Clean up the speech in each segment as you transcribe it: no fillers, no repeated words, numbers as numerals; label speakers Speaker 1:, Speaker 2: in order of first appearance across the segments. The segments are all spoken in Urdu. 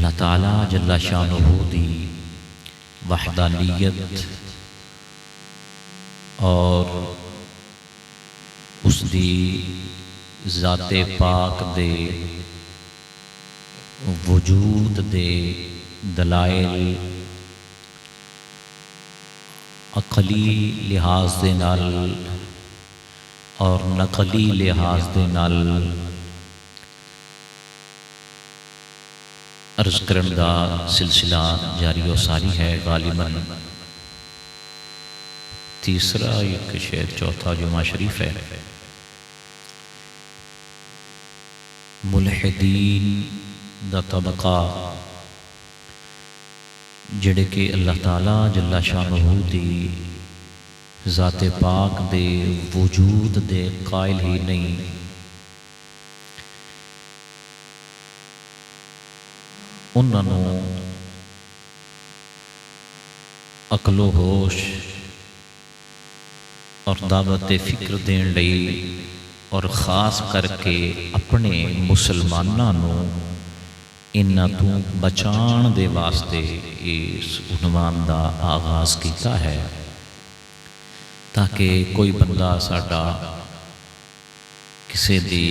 Speaker 1: اللہ تعالیٰ جل شانہ دی وحدانیت اور اس دی ذات پاک دے وجود دے دلائل عقلی لحاظ دے نال اور نقلی لحاظ دے نال عرض کرن دا سلسلہ جاری و ساری ہے۔ غالباً تیسرا ایک شاید چوتھا جمعہ شریف ہے۔ ملحدین دا طبقہ جڑے کہ اللہ تعالیٰ جل شانہ دی ذات پاک دے وجود دے قائل ہی نہیں، انہوں عقل و ہوش اور دعوت فکر دین لئی اور خاص کر کے اپنے مسلمانوں انہاں تو بچان دے واسطے اس عنوان دا آغاز کیتا ہے، تاکہ کوئی بندہ ساڈا کسی دی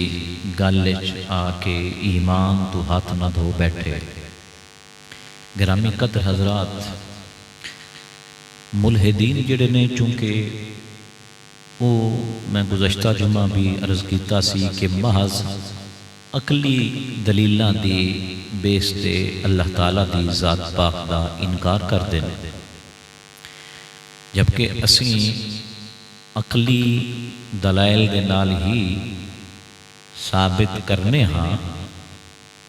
Speaker 1: گل آ کے ایمان تو ہاتھ نہ دھو بیٹھے۔ گرامی قدر حضرات، ملحدین جڑے نے چونکہ وہ میں گزشتہ جمعہ بھی عرض کیتا سی کہ محض عقلی دلیلاں دی بیس تے اللہ تعالیٰ دی ذات پاک دا انکار کر دیں، جبکہ اسی عقلی دلائل دے نال ہی ثابت کرنے ہاں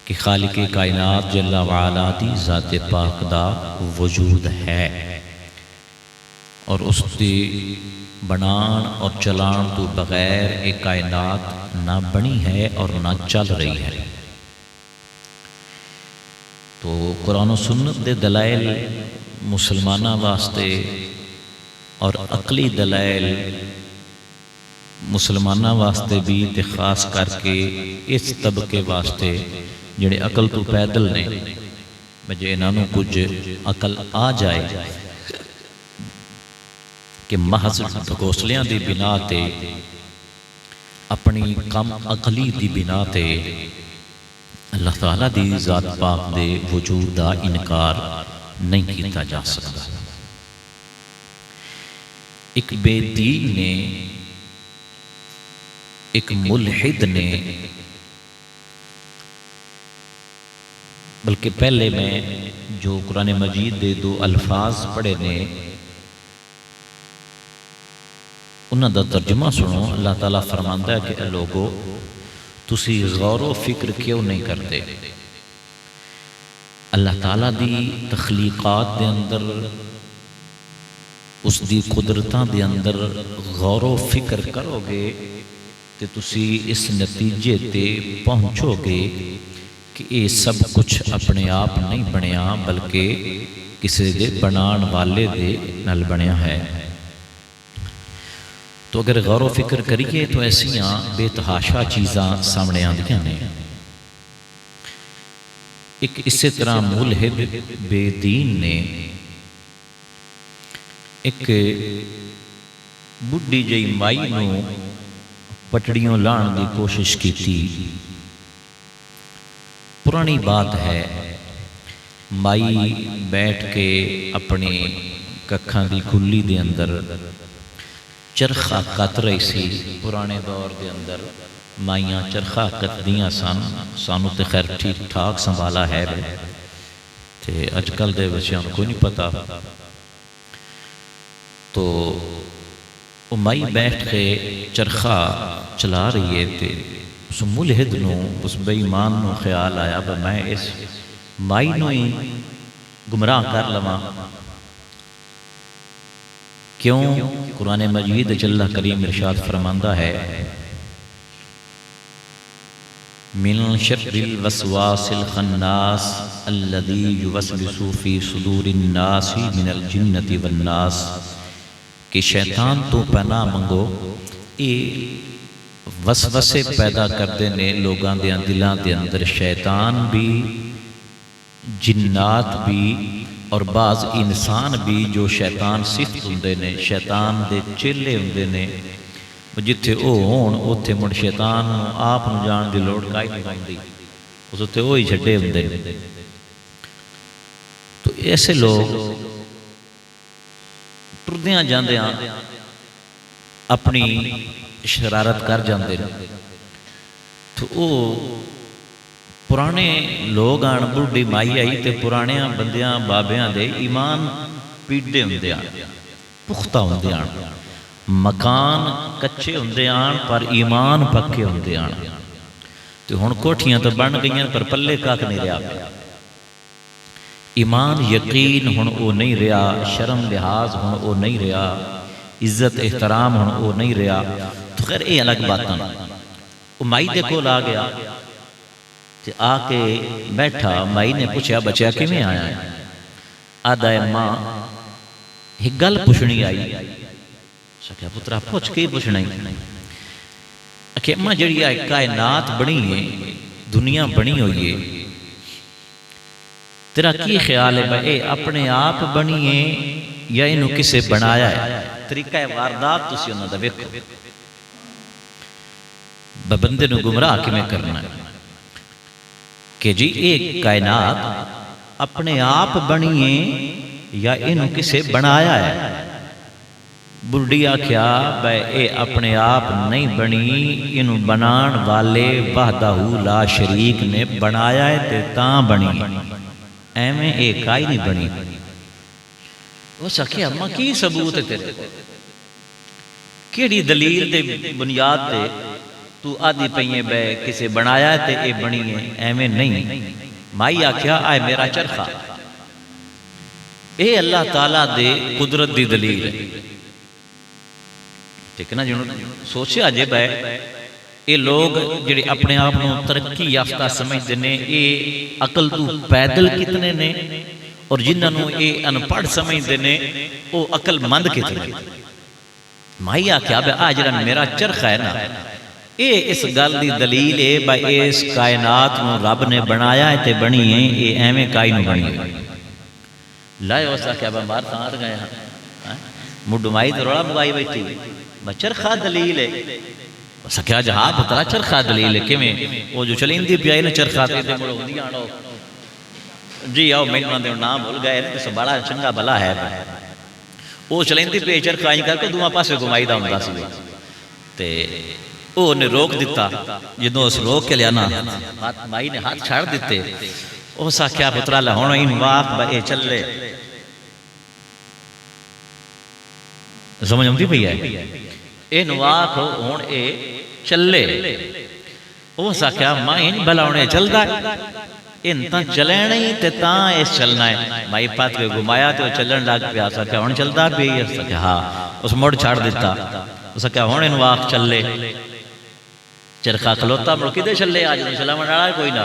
Speaker 1: کہ خالق کائنات جل وعلا دی ذات پاک دا وجود ہے اور اس دی بنان اور چلان تو بغیر ایک کائنات نہ بنی ہے اور نہ چل رہی ہے۔ تو قرآن و سنت دے دلائل مسلمانہ واسطے اور عقلی دلائل مسلمانہ واسطے بھی تے خاص کر کے اس طبقے واسطے جڑے عقل تو پیدل نے، بجے انہوں کچھ عقل آ جائے کہ محض ڈھکوسلیاں دی بنا تے اپنی کم عقلی دی بنا تے اللہ تعالیٰ دی ذات پاک دے وجود دا انکار نہیں کیتا جا سکتا۔ ایک بے دین نے، ایک ملحد نے، بلکہ پہلے میں جو قرآن مجید دے دو الفاظ پڑھے نے انہاں دا ترجمہ سنو۔ اللہ تعالیٰ فرماندا ہے کہ اے لوگو تسی غور و فکر کیوں نہیں کرتے؟ اللہ تعالیٰ دی تخلیقات دے اندر، اس دی قدرتاں دے اندر غور و فکر کرو گے تے تسی اس نتیجے تے پہنچو گے کہ یہ سب کچھ اپنے آپ نہیں بنیا بلکہ کسی دے بنان والے دے نال بنیا ہے۔ تو اگر غور و فکر کریے تو ایسیاں بے تحاشا چیزاں سامنے آندیاں نے۔ ایک اسی طرح ملحد بے دین نے ایک بڈھی جئی مائی نو پٹڑیوں لان دی کوشش کی تھی۔ پرانی بات ہے، مائی بیٹھ کے اپنی ککھاں دی کھلی دے اندر چرخہ کت رہی سی۔ پرانے دور دے اندر مائیاں چرخہ کت دیاں سانو تے خیر ٹھیک ٹھاک سنبھالا ہے تے اج کل دے بچیاں کو نہیں پتا۔ تو وہ مائی بیٹھ کے چرخہ چلا رہی ہے تے اس ملحد نو، اس بے ایمان نو خیال آیا کہ میں اس مائی نو ہی گمراہ کر لواں۔ کیوں؟ قرآن مجید جل کریم ارشاد فرماندہ ہے من شر الوسواس الخناس الذي يوسوس في صدور الناس من الجنة والناس، کہ شیطان تو پناہ منگو، یہ وسوسے پیدا کردے نے لوگاں دے دلاں دے اندر۔ شیطان بھی جنات بھی اور بعض انسان بھی جو شیطان صفت ہوندے نے، شیطان دے چیلے ہوندے نے، جتھے او ہون اوتھے مڑ شیطان آپ نو جان دی لوڑ کائی نہیں ہوندی، اس اتھے وہی چھڈے ہوندے نے۔ تو ایسے لوگ ٹردیاں جاندیاں اپنی شرارت کر جاندے نے، تو او پرانے لوگ آن بڑھی مائی آئی تے پرانے بندیاں بابیاں دے ایمان پیڑے ہوندے آن، پختہ ہوندے آن، مکان کچے ہوندے آن پر ایمان پکے ہوندے آن۔ تو ہن کوٹھیاں تو بن گئیاں پر پلے کاک نہیں رہا، ایمان یقین ہن او نہیں رہا، شرم لحاظ ہن او نہیں رہا، عزت احترام ہن او نہیں رہا۔ تو خیر اے الگ باتاں، وہ مائی دے کول آ گیا تے آ کے بیٹھا، مائی نے پوچھا بچہ کیویں آیا ہے؟ آدھا ہے ماں ایک گل پوچھنی آئی۔ سکھیا پترا پوچھ کے پوچھنا ہی؟ کہ ماں جڑی آئے کائنات بنی ہے، دنیا بنی ہوئی ہے، تیرا کی خیال ہے بھائی اپنے آپ بنی ہے یا انہوں کسے بنایا ہے؟ طریقہ واردات تسی انہوں دا ویکھو، بندے نو گمراہ کی میں کرنا ہے کہ جی ایک کائنات اپنے آپ بنی ہے یا انہوں کسے بنایا ہے؟ بڑھی آکھیا بھائی اے اپنے آپ نہیں بنی، انہوں بنان والے وحدہ لا شریک نے بنایا ہے تے تاں بنی ہے، ایمیں ایک آئی نہیں بنی۔ وہ سکھیا اماں کی ثبوت ہے تیرے کیڑی دلیل دے بنیاد دے تو آدھی پہیے بے کسے بنایا ہے تے اے بنی ہے، ایمیں نہیں۔ مائی آکھیا آئے میرا چرخہ، اے اللہ تعالیٰ دے قدرت دی دلیل ہے، ٹھیک ہے نا؟ جنہوں سوچے آجے بے اے لوگ جڑے اپنے آپ نو ترقی یافتہ سمجھ دینے، اے عقل تو پیدل کتنے نے، اور جنہوں اے انپڑھ سمجھ دینے او عقل مند کتنے۔ مائی آکھیا بے آجرا میرا چرخہ ہے نا، اے اس گل دی دلیل ہے بھائی اس کائنات نو رب نے بنایا ہے تے بنی ہے، اے ایویں کائی نو بنی ہے۔ لائے وسا کیا بمبار تھار گئے ہیں مڈو مائی تو روڑا مگائی بیٹھی چرخہ دلیل ہے۔ وسا کیا جہاں پترا چرخہ دلیل ہے کیویں؟ وہ جو چلیں دی پیائی نے چرخہ تے مڑو دی آنو جی آؤ میں نے نام بھول گئے تو بڑا چنگا بلا ہے، وہ چلیں دی پیائی چرخہ آئیں کر کے دوہاں پاسے گھمائی دا ہوں سی تے وہ نے روک دیتا، جدوں اس روک کے لیا نا مائی نے ہاتھ چھاڑ دیتے۔ وہ سا کیا پترا لہونو ان واق با اے چلے، سمجھ ہمتی پہی ہے اے نواق ہون اے چلے۔ وہ سا کیا ماں ان بلا ہونے چل دا ان تاں چلے نہیں تے تاں اس چلنا ہے۔ مائی پات کے گھمایا تے وہ چلن لگ پیا، سا کیا ہون چل دا بھی ہے؟ سا کیا ہاں، اس موڑ چھاڑ دیتا۔ سا کیا ہون ان واق چلے، چرخہ کھلوتا مڑ کدے چلے آج تو چلا منڈالا ہے کوئی نہ۔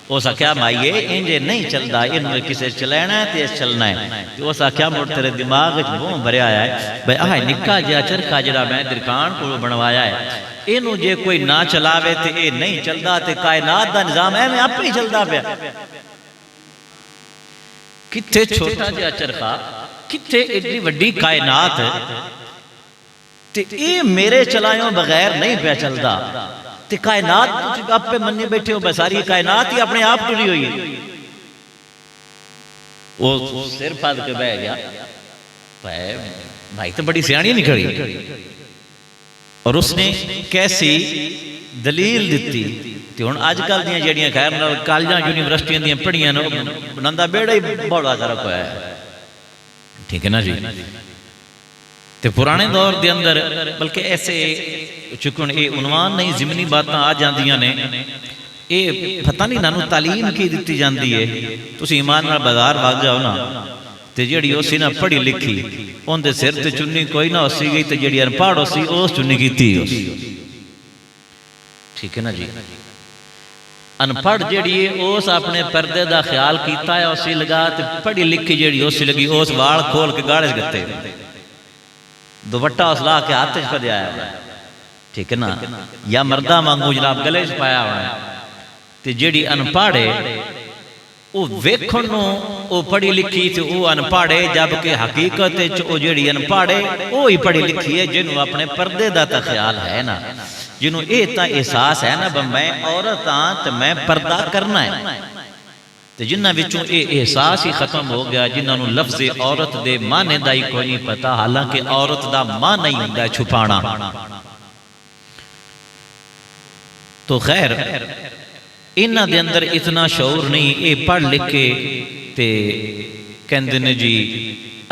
Speaker 1: وہ سا کیا مائیے انجے نہیں چل دا، انہوں کسے چلینا ہے تے اس چلنا ہے۔ وہ سا کیا مڑ تیرے دماغ وہ بھرے آیا ہے بھئی آئے نکا جا چرخہ جڑا میں درکان کو بنوایا ہے، انہوں جے کوئی نہ چلاوے تے اے نہیں چل دا تے کائنات دا نظام ہے میں اپنی چل دا پیا۔ کتھے چھوٹا جا چرخہ، کتھے اتنی وڈی کائنات تے اے میرے چلائیوں بغیر نہیں پہ چل دا تے کائنات آپ پہ مننے بیٹھے ہو بساری کائنات ہی اپنے آپ ٹری ہوئی ہے۔ وہ سر پھاد کے بہ گیا، بھائی تو بڑی سیانی نکھڑی اور اس نے کیسی دلیل دیتی تے ہن آج کل دیاں جڑیاں خیر نال کالجاں یونیورسٹیاں دیاں پڑھیاں نندا بیڑا ہی بڑا فرق ہوا ہے، ٹھیک ہے نا جی؟ تے پرانے دور دے اندر بلکہ ایسے چکن اے عنوان نہیں ضمنی باتاں آ جاندیاں نے، اے پتہ نہیں نانو تعلیم کی دیتی جاندی ہے۔ تسی ایمان نال بازار بھاگ جاؤ نا تے جڑی اسی نہ پڑھی لکھی ان دے سر تے چنی کوئی نہ اسی گئی تے جڑی انپڑھ اسی اس چنی کیتی اسی، ٹھیک ہے نا جی؟ انپڑھ جڑی ہے اس اپنے پردے دا خیال کیتا ہے اسی لگا تے پڑھی لکھی جڑی اسی لگی اس وال کھول کے گاڑے گتے دوپٹہ اسلا کے ہاتھ پہ دیا ہے، ٹھیک ہے نا؟ یا مردہ مانگو جناب گلے چ پایا ہونا ہے تے جیڑی انپڑھ ہے وہ ویکھن وہ پڑھی لکھی تے وہ انپڑھے، جبکہ حقیقت وہ جڑی انپڑھے وہی پڑھی لکھی ہے جنہوں اپنے پردے دا تا خیال ہے نا، جنہوں اے تا احساس ہے نا میں عورت ہاں تے میں پردہ کرنا ہے، تے جنہ وچوں اے احساس ہی ختم ہو گیا، جنہوں لفظ عورت دے معنی دا ہی کوئی نہیں پتا، حالانکہ عورت دا معنی ہی ہوندا ہے چھپانا۔ تو خیر انہاں دے اندر اتنا شعور نہیں، اے پڑھ لکھ کے تے کہندے نے جی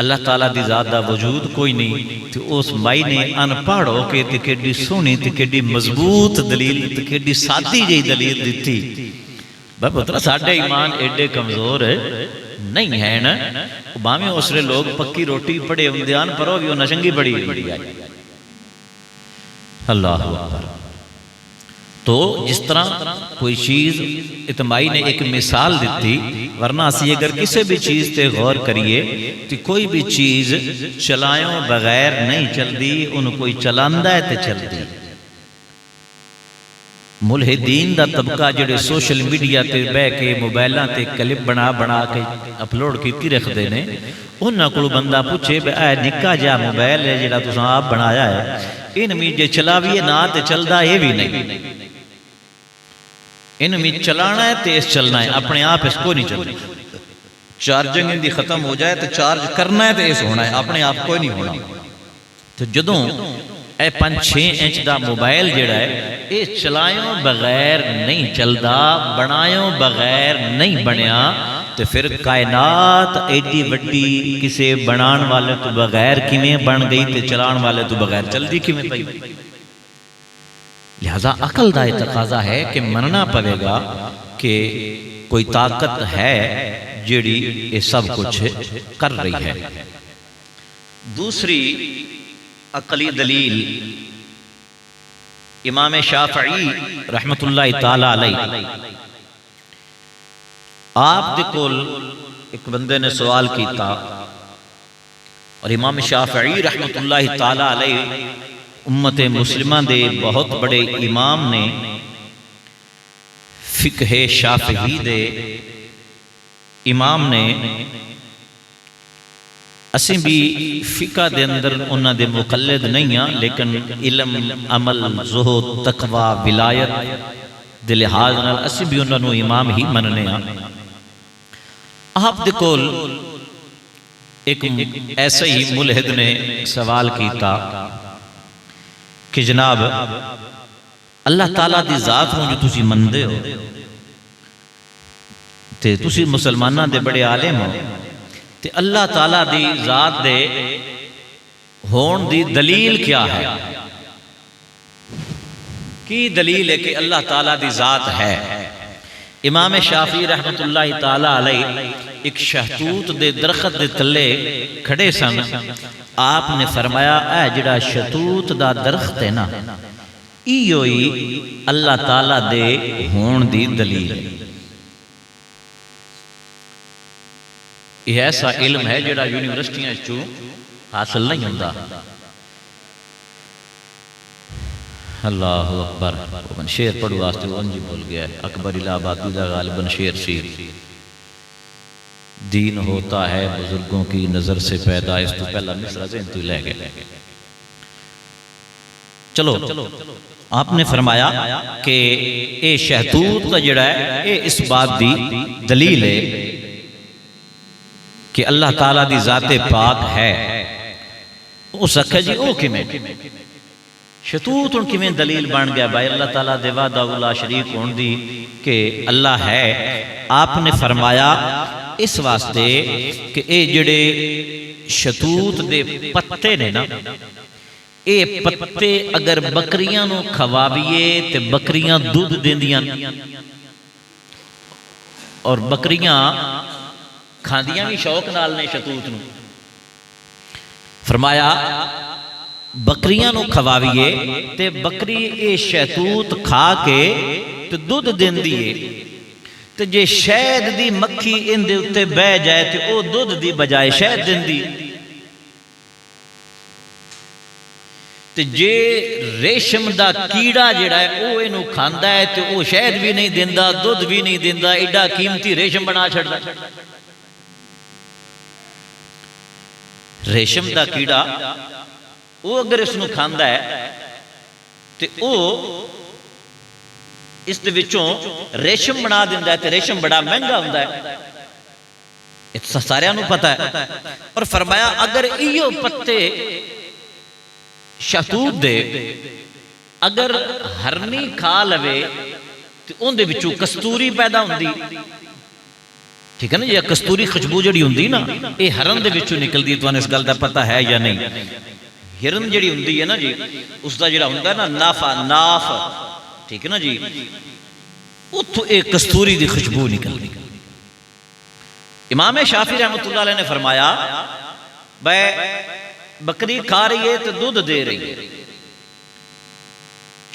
Speaker 1: اللہ تعالیٰ دی ذات دا وجود کوئی نہیں، تے اس مائی نے ان پڑھ ہو کے تے کیڈی سونی تے کیڈی مضبوط دلیل تے کیڈی سادی جی دلیل دیتی۔ بھائی پترا ساڈے ایمان ایڈے کمزور نہیں ہے نا، باویں اسرے لوگ پکی روٹی پڑے ہوندیان پرو بھی وہ نشنگی بڑی ہے۔ اللہ اکبر۔ تو جس طرح کوئی چیز اتمائی نے ایک مثال دیتی، ورنہ اسی اگر کسی بھی چیز تے غور کریے تو کوئی بھی چیز چلائیں بغیر نہیں چل دی، انہوں کوئی چلاندہ ہے تے چل دی۔ ملحدین دا طبقہ جڑے سوشل میڈیا تے بے کے موبائلہ تے کلپ بنا کے اپلوڈ کیتی رکھ دینے، انہاں کو بندہ پوچھے بے اے نکا جا موبائل ہے جڑا تساں آپ بنایا ہے، ان میں جے چلاویے نہ تے چلدا یہ بھی نہیں، ان میں چلانا ہے تیز چلنا ہے، اپنے آپ اس کو نہیں چلنا۔ چارجنگ ان دی ختم ہو جائے تو چارج کرنا ہے تیز ہونا ہے، اپنے آپ کو نہیں ہونا۔ تو جدوں اے 5-6 انچ دا موبائل جڑا ہے اے چلائیوں بغیر نہیں چلدا، بنایوں بغیر نہیں بنیا، تو پھر کائنات ایڈی وڈی کسے بنان والے تو بغیر کیویں بن گئی تے چلان والے تو بغیر چل دی کیویں پئی؟ لہذا عقل دا تقاضا ہے کہ مننا پڑے گا کہ کوئی طاقت ہے جڑی یہ سب کچھ کر رہی ہے۔ دوسری عقلی دلیل امام شافعی رحمت اللہ تعالی علیہ، آپ دے کول ایک بندے نے سوال کیتا، اور امام شافعی رحمت اللہ تعالی علیہ امت مسلمہ دے بہت بڑے امام نے، فقہ شافعی دے امام نے، اسیں بھی فقہ دے اندر انہاں دے مقلد نہیں ہیں، لیکن علم عمل زہد تقوی ولایت دے لحاظ نال اسیں بھی انہاں نو امام ہی مننے ہیں۔ آپ دے کول ایک ایسے ہی ملحد نے سوال کیتا کہ جناب اللہ تعالیٰ دی ذات ہوں جو تسی مندے ہو تے تسی مسلمانہ دے بڑے عالم ہو، تے اللہ تعالیٰ دی ذات دے ہون دی دلیل کیا ہے؟ کی دلیل ہے کہ اللہ تعالیٰ دی ذات ہے؟ امام شافعی رحمت اللہ تعالیٰ علیہ ایک شہتوت دے درخت دے تلے کھڑے سن، آپ نے فرمایا اے جڑا شہتوت دا درخت ہے نا، ایوئی اللہ تعالیٰ دے ہون دی دلیل ہے۔ یہ ایسا علم ہے جڑا یونیورسٹیاں چوں حاصل نہیں ہوندہ۔ اللہ اکبر۔ شعر پڑھو واسطے وہ انجی بول گیا ہے، اکبر الہ آبادی دا غالباً شعر سی، دین ہوتا ہے بزرگوں کی نظر سے پیدا، اس تو پہلا مصرع ذہن تو لے گئے۔ چلو آپ نے فرمایا کہ اے شہتوت کا جڑا ہے اے اس بات دی دلیل ہے کہ اللہ تعالیٰ دی ذات پاک ہے۔ اس اکھا جی او کمیں شہتوت ان کمیں دلیل بن گیا بھائی اللہ تعالیٰ دے وحدہ لا شریک ہون دی کہ اللہ ہے؟ آپ نے فرمایا اس واسطے کہ اے جڑے شہتوت دے پتے نے نا، اے پتے اگر بکریاں نو کھواویے تے بکریاں دودھ دیندیاں، اور بکریاں کھاندیاں بھی شوق نال نے شہتوت نو۔ فرمایا بکریاں نو کھواویے تے بکری اے شہتوت کھا کے تے دودھ دیندیے، تے جے شہد دی مکھی ان دے اتے بہ جائے تے او دودھ دی بجائے شہد دیندی۔ تے جے ریشم دا کیڑا جڑا ہے وہ اینو کھاندا ہے تے وہ شہد بھی نہیں دیندا، دودھ بھی نہیں دیندا، ایڈا قیمتی ریشم بنا چھڑدا۔ ریشم دا کیڑا وہ اگر اس نو کھاندا ہے تے وہ اس دے وچوں ریشم بنا دیندا ہے تے ریشم بڑا مہنگا ہوندا ہے، یہ سارے نو پتہ ہے۔ اور فرمایا اگر ایو پتے شہتوت دے اگر ہرنی کھا لوے تو ان دے وچوں کستوری پیدا ہوندی، ٹھیک ہے نا، یہ کستوری خوشبو جڑی ہوندی نا یہ ہرن دے وچوں نکلدی، تو اس گل دا پتہ ہے یا نہیں؟ ہرن جڑی ہوندی ہے نا جی اس دا جڑا ہوندا ہے نا ناف، ٹھیک ہے نا جی، اتھوں ایک کستوری دی خوشبو نکلدی۔ امام شافعی رحمۃ اللہ علیہ نے فرمایا بکری کھا رہی ہے تو دودھ دے رہی ہے،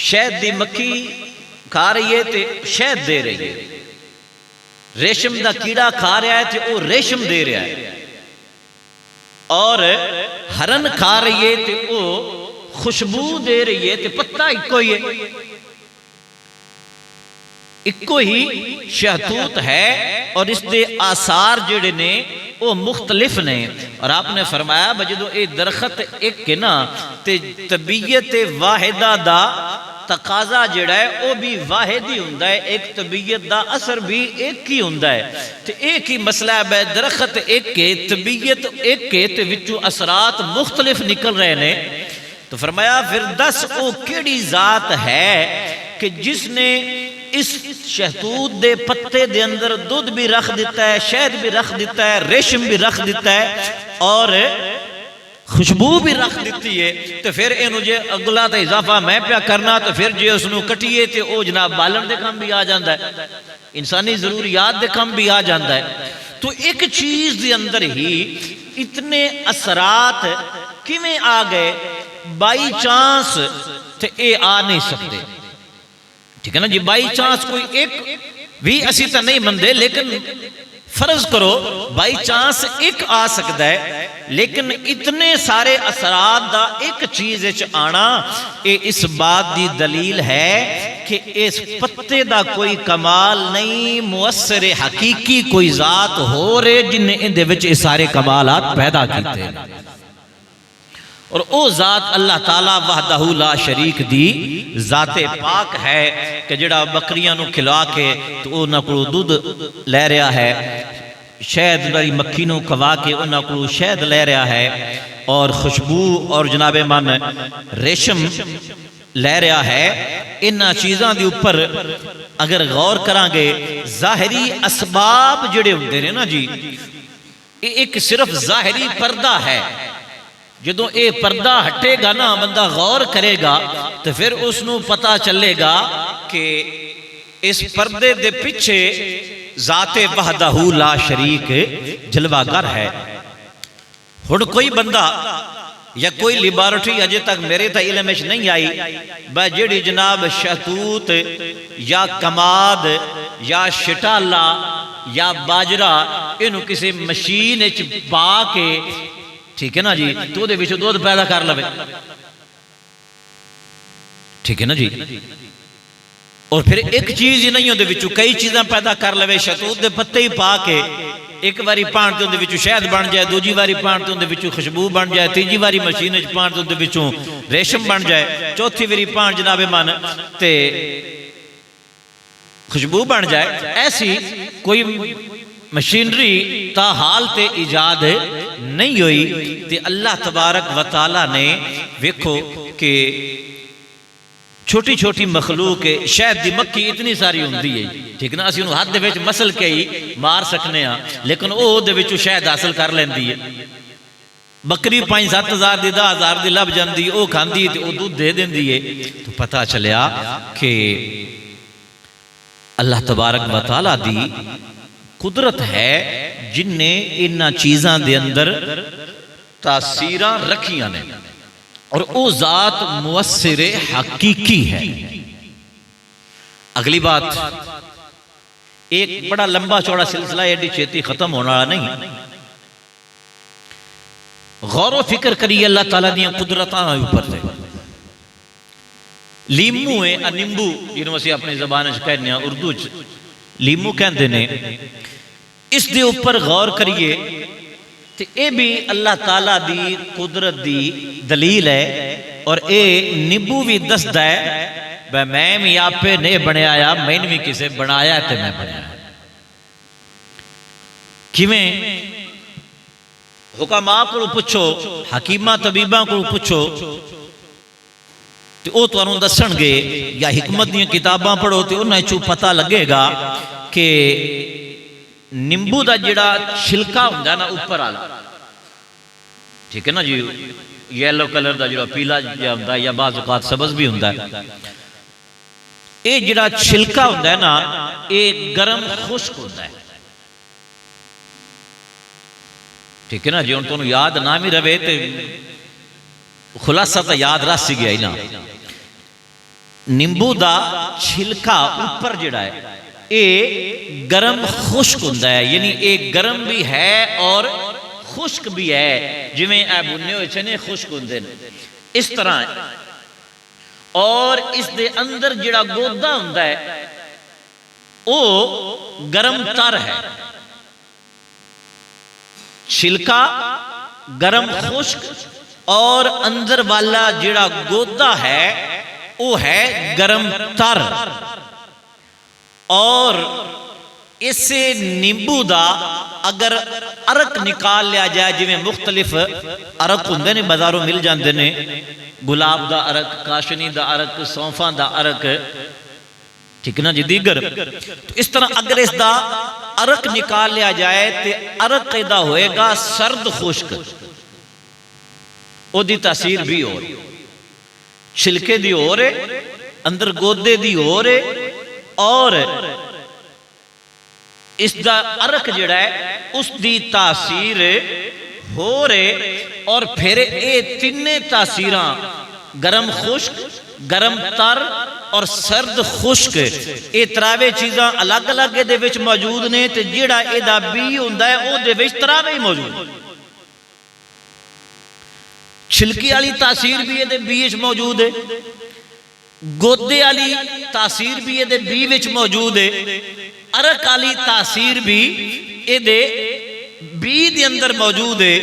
Speaker 1: شہد دی مکھی کھا رہی ہے تو شہد دے رہی ہے، ریشم دا کیڑا کھا رہا ہے تو وہ ریشم دے رہا ہے، اور ہرن کھا رہی ہے تو وہ خوشبو دے رہی ہے، تو پتہ ایک ہی ہے، ایک ہی شہتوت ہے، اور اس دے آثار جڑے نے وہ مختلف نے۔ اور آپ نے فرمایا بجدو اے درخت ایک ہے نا تے طبیعت واحدہ دا تقاضا جڑا ہے وہ بھی واحد ہی ہوندہ ہے، ایک طبیعت دا اثر بھی ایک ہی ہوندہ ہے، تے ایک ہی مسئلہ ہے، درخت ایک ہے، طبیعت ایک ہے، تے وچوں اثرات مختلف نکل رہے نے۔ تو فرمایا پھر دس او کیڑی ذات ہے کہ جس نے اس شہتوت دے پتے دے اندر دودھ بھی رکھ دیتا ہے، شہد بھی رکھ دیتا ہے، ریشم بھی رکھ دیتا ہے، اور خوشبو بھی رکھ دیتی ہے، تو پھر انہوں جے اگلا تا اضافہ میں پیا کرنا، تو پھر جے اس نو کٹیے تے او جناب بالن دے کام بھی آ جاندہ ہے، انسانی ضروریات دے کام بھی آ جاندہ ہے۔ تو ایک چیز دے اندر ہی اتنے اثرات کیویں آ گئے، بائی چانس تے اے آ نہیں سکتے، ٹھیک ہے نا جی، بائی چانس کوئی ایک بھی اسی تا نہیں مندے، لیکن فرض کرو بائی چانس ایک آ سکتا ہے، لیکن اتنے سارے اثرات دا ایک چیز اچ آنا اے اس بات دی دلیل ہے کہ اس پتے دا کوئی کمال نہیں، مؤثر حقیقی کوئی ذات ہو رہے جن نے ان دے وچ یہ سارے کمالات پیدا کیتے ہیں، اور او ذات اللہ تعالیٰ وحدہ لا شریک دی ذات پاک ہے کہ جڑا بکریاں نو کھلا کے تو انہاں کو دودھ لے رہا ہے، شہد بری مکھی نو کھوا کے انہاں کو شہد لے رہا ہے، اور خوشبو اور جناب من ریشم لے رہا ہے۔ انہاں چیزاں دی اوپر اگر غور کران گے، ظاہری اسباب جڑے ہوندے نے نا جی، ایک صرف ظاہری پردہ ہے، جدوں اے پردہ ہٹے گا نا بندہ غور کرے گا تو پھر اس نو پتہ چلے گا کہ اس پردے دے پیچھے ذات وحدہ لا شریک جلوہ گر ہے۔ ہن کوئی بندہ یا کوئی لیبارٹری اجے تک میرے تا علم وچ نہیں آئی جڑی جناب شہتوت یا کماد یا شٹالا یا باجرہ انہوں کسی مشین وچ پا کے، ٹھیک ہے نا جی، تو دے وچوں دودھ پیدا کر لوے، ٹھیک ہے نا جی، اور پھر ایک چیز ہی نہیں ہوندے وچوں کئی چیزاں پیدا کر لوے، شہتوت دے پتے ہی پا کے ایک واری پان تے اندے وچوں شہد بن جائے، دوجی واری پان تے اندے وچوں خوشبو بن جائے، تیجی واری مشین وچ پان تے اندے وچوں ریشم بن جائے، چوتھی واری پان جناب من تے خوشبو بن جائے۔ ایسی کوئی مشینری تا حال تے ایجاد نہیں ہوئی، تے اللہ تبارک و تعالیٰ نے ویکھو کہ چھوٹی چھوٹی مخلوق شہد دی مکھی اتنی ساری ہوندی ہے، ٹھیک نا، اسی انہوں ہاتھ دے وچ مسل کے ہی مار سکنے ہیں، لیکن او دے وچوں شہد حاصل کر لیندی ہے۔ بکری 5-7 ہزار دی 10 ہزار دی لب جاندی، او کھاندی تے او دودھ دے دیندی ہے۔ تو پتہ چلیا کہ اللہ تبارک و تعالیٰ دی قدرت ہے جن نے انہاں چیزاں دے اندر تاثیراں رکھیاں نے، اور او ذات مؤثر حقیقی ہے۔ اگلی بات، ایک بڑا لمبا چوڑا سلسلہ ایڈی چھیتی ختم ہونا نہیں، غور و فکر کریے اللہ تعالیٰ دیاں قدرتاں اوپر سے۔ لیمو ہے نیمبو جنہوں اسی اپنی زبان کہنے ہیں اردو لیمو کہندے نے، اس دے اوپر غور کریے تو اے بھی اللہ تعالیٰ دی قدرت دی دلیل ہے، اور اے نیمبو بھی دستا ہے میں بھی آپ پہ نہیں بنایا، میں نے بھی کسے بنایا تے میں بنایا کیویں حکماء کو پوچھو، حکیمہ طبیبہ کو پوچھو تو وہ تمہیں دسن گے، یا حکمت دیا کتاباں پڑھو تو انہیں چو پتہ لگے گا کہ نیمبو دا جڑا چھلکا ہوندا نا اوپر والا، ٹھیک ہے نا جی، یلو کلر دا جڑا پیلا جا ہوندا یا بعض اوقات سبز بھی ہوندا ہے، اے جڑا چھلکا ہوندا ہے نا اے گرم خشک ہوندا ہے، ٹھیک ہے نا جی، ان تو یاد نہ بھی رہے تے خلاصہ تا یاد رہ سی گیا ہی نا۔ نیمبو دا چھلکا اوپر جڑا ہے اے گرم خشک ہوندا ہے، یعنی اے گرم بھی ہے اور خشک بھی ہے، جویں اے بننے ہوئے چھنے خشک ہوندے نے اس طرح ہے، اور اس دے اندر جڑا گودا ہوندا ہے او گرم تر ہے، چھلکا گرم خشک اور اندر والا جڑا گودا ہے وہ ہے گرم تر، اور اسے نیمبو دا اگر عرق نکال لیا جائے، جویں مختلف عرق ہوندے نے بازاروں مل جاندے نے، گلاب دا عرق، کاشنی دا عرق، سونفاں دا عرق، ٹھیک نا جی، دیگر تو اس طرح اگر اس دا عرق نکال لیا جائے تو عرق دا ہوئے گا سرد خشک، او دی تاثیر بھی ہو رہی، چھلکے دی ہو رہے، اندر گودے دی ہو رہے، اور اس دا عرق جڑا ہے اس دی تاثیر ہو رہے، اور پھر اے تینے تاثیران گرم خشک، گرم تر اور سرد خشک، اے تراوے چیزاں الگ الگ دے وچ موجود نے، تے جڑا اے دا بی ہوندا ہے او دے وچ تراوے ہی موجود ہے، چھلکی والی تاثیر بھی یہ دے بیچ موجود ہے، گودے والی تاثیر بھی یہ دے بیچ موجود ہے، عرق والی تاثیر بھی یہ دے بی دے اندر موجود ہے،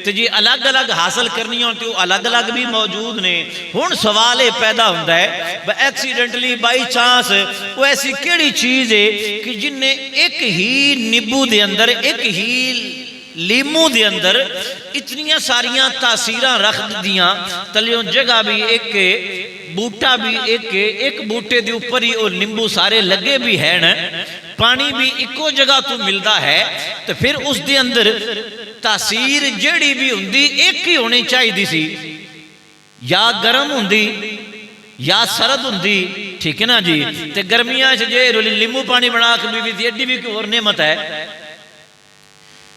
Speaker 1: تو جی الگ الگ حاصل کرنی ہوتی وہ الگ الگ بھی موجود نے۔ ہون سوال پیدا ہوتا ہے ایکسیڈنٹلی بائی چانس وہ ایسی کیڑی چیز ہے کہ جن نے ایک ہی نیبو دے اندر، ایک ہی لیمو دے اندر اتنیاں ساریاں تاثیران رکھ دیاں، تلیوں جگہ بھی ایک بوٹا بھی ایک بوٹے دے اوپر ہی وہ نیمبو سارے لگے بھی ہیں، پانی بھی ایکو جگہ تو ملتا ہے، تو پھر اس دے اندر تاثیر جڑی بھی ہوندی ایک ہی ہونی چاہی دی سی، یا گرم ہوندی یا سرد ہوندی، ٹھیک ہے نا جی، تے گرمیاں سے جے لیمو پانی بنا کے بھی ایڈی بھی کوئی اور نعمت ہے،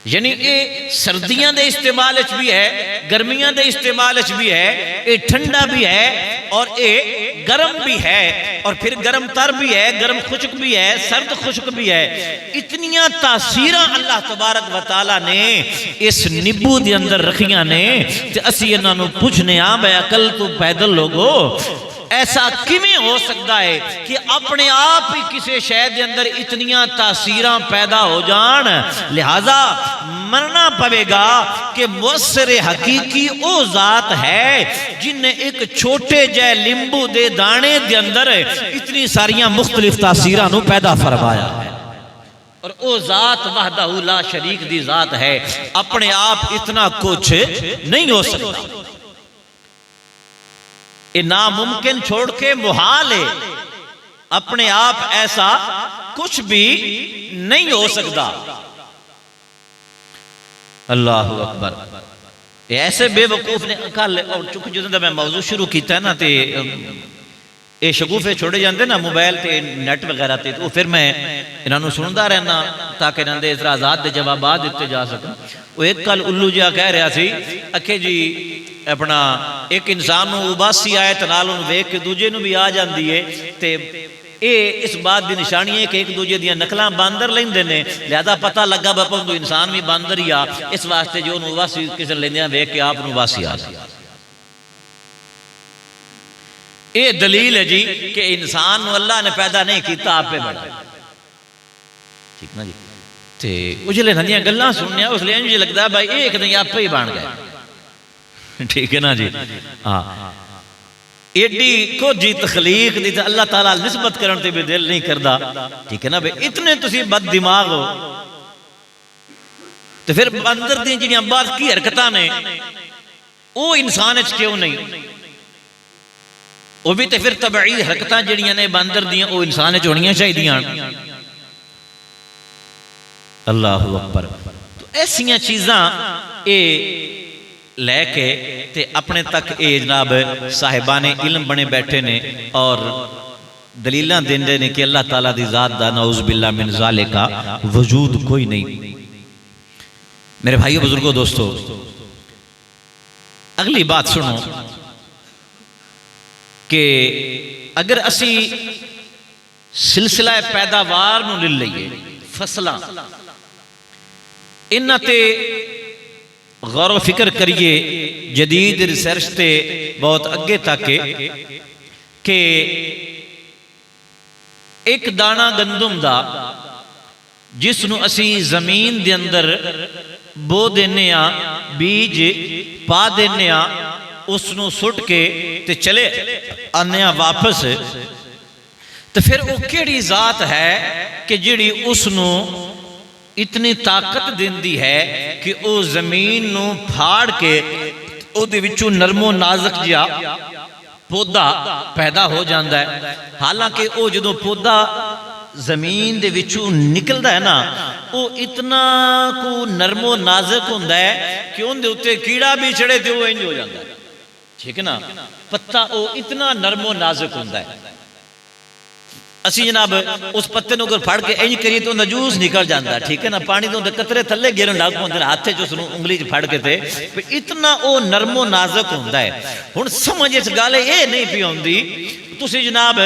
Speaker 1: یعنی اے سردیاں دے استعمال اچ بھی ہے، گرمیاں دے استعمال اچ بھی ہے، اے ٹھنڈا بھی ہے اور اے گرم بھی ہے، اور پھر گرم تر بھی ہے، گرم خشک بھی ہے، سرد خشک بھی ہے، اتنیاں تاثیرہ اللہ تبارک و تعالیٰ نے اس نیبو دے اندر رکھیاں نے، تے اسی انہاں نو پوچھنے بے عقل تو پیدل لوگو ایسا کیویں ہو سکتا ہے کہ اپنے آپ ہی کسی شے دے اندر اتنیاں تاثیراں پیدا ہو جان، لہذا مرنا پڑے گا کہ مؤثر حقیقی او ذات ہے جن نے ایک چھوٹے جے لیمبو دے دانے دے اندر اتنی ساریاں مختلف تاثیراں نو پیدا فرمایا ہے، اور او ذات وحدہ لا شریک دی ذات ہے، اپنے آپ اتنا کچھ نہیں ہو سکتا، یہ ناممکن چھوڑ کے محال ہے، اپنے آپ ایسا کچھ بھی نہیں ہو سکتا۔ اللہ اکبر، ایسے بے وقوف نے کل، اور چونکہ جدوں میں موضوع شروع کیتا ہے نا تے یہ شگوفے چھوڑے جاندے نا موبائل تے نیٹ وغیرہ تے، تو پھر میں انہاں نوں سندا رہنا تاکہ انہاں دے اعتراضات دے جوابات دیتے جا سکن۔ وہ ایک کل الو جا کہہ رہا سی اکھے جی اپنا ایک انسان نو اباسی آئے تے نال اونوں ویکھ کے دوجے نو بھی آ جاندی ہے، تے اے اس بات دی نشانی ہے کہ ایک دوجے دیاں نقلاں باندر لیندے نے، لہذا پتہ لگا باپا تو انسان بھی باندر ہی آ، اس واسطے جو انہوں اباسی کسے لیندیاں ویکھ کے آپ انہوں اباسی آ جائے۔ یہ دلیل ہے جی کہ انسان نو اللہ نے پیدا نہیں کیتا، آپ پہ بڑا ٹھیک نا جی۔ تے اجلے نندیاں گلاں سننے اس لیے مجھے لگتا ہے بھائی ایک دن آپ پہ ہی بان گئے، ٹھیک ہے نا جی۔ ہاں ایڈی کو جی تخلیق دی تو اللہ تعالیٰ نسبت کرن تے بھی دل نہیں کردا، ٹھیک ہے نا بھائی، اتنے تسی بد دماغ ہو تو پھر اندر دی جنیاں بعد کی حرکتاں نے وہ انسان اچ کیوں نہیں؟ وہ بھی تے پھر طبعی حرکتاں جڑیاں نے باندر دیاں وہ انسان اچ ہونیاں چاہیدیاں۔ اللہ اکبر۔ تو ایسیاں چیزاں اے لے کے تے اپنے تک اے جناب صاحبان علم بنے بیٹھے نے اور دلیلاں دیندے نے کہ اللہ تعالیٰ دی ذات دا نعوذ باللہ من ذالک وجود کوئی نہیں۔ میرے بھائیو بزرگوں دوستو، اگلی بات سنو کہ اگر اسی سلسلہ پیداوار نو لے لئیے، فصلاں انہاں تے غور و فکر کریے، جدید ریسرچ تے بہت اگے تک کہ ایک دانہ گندم دا جس نو اسی زمین دے اندر بو دینے بیج پا دینے اس نو سٹ کے تے چلے آنے واپس، تو پھر وہ کیڑی ذات ہے کہ جڑی اس نو اتنی طاقت دیندی ہے کہ او زمین نو پھاڑ کے او دے وچوں نرم و نازک جیا پودا پیدا ہو جاندا ہے۔ حالانکہ او جدوں پودا زمین دے وچوں نکلدا ہے نا، او اتنا کو نرم و نازک ہوندا ہے کہ ان دے اوتے کیڑا بھی چڑھے تے وہ انج ہو جاندا ہے، ٹھیک ہے نا۔ پتا او اتنا نرم و نازک ہوندا ہے، اسی جناب اس پتے نو اگر پھڑ کے انج کریے تو جوس نکل جاندہ ہے، ٹھیک ہے نا۔ پانی تو قطرے تھلے گرن لگ پوندے ہاتھے جو سنو انگلی پھڑ کے تے اتنا او نرم و نازک ہوندا ہے۔ ہن سمجھ اس گالے اے نہیں پی ہوندی تسی جناب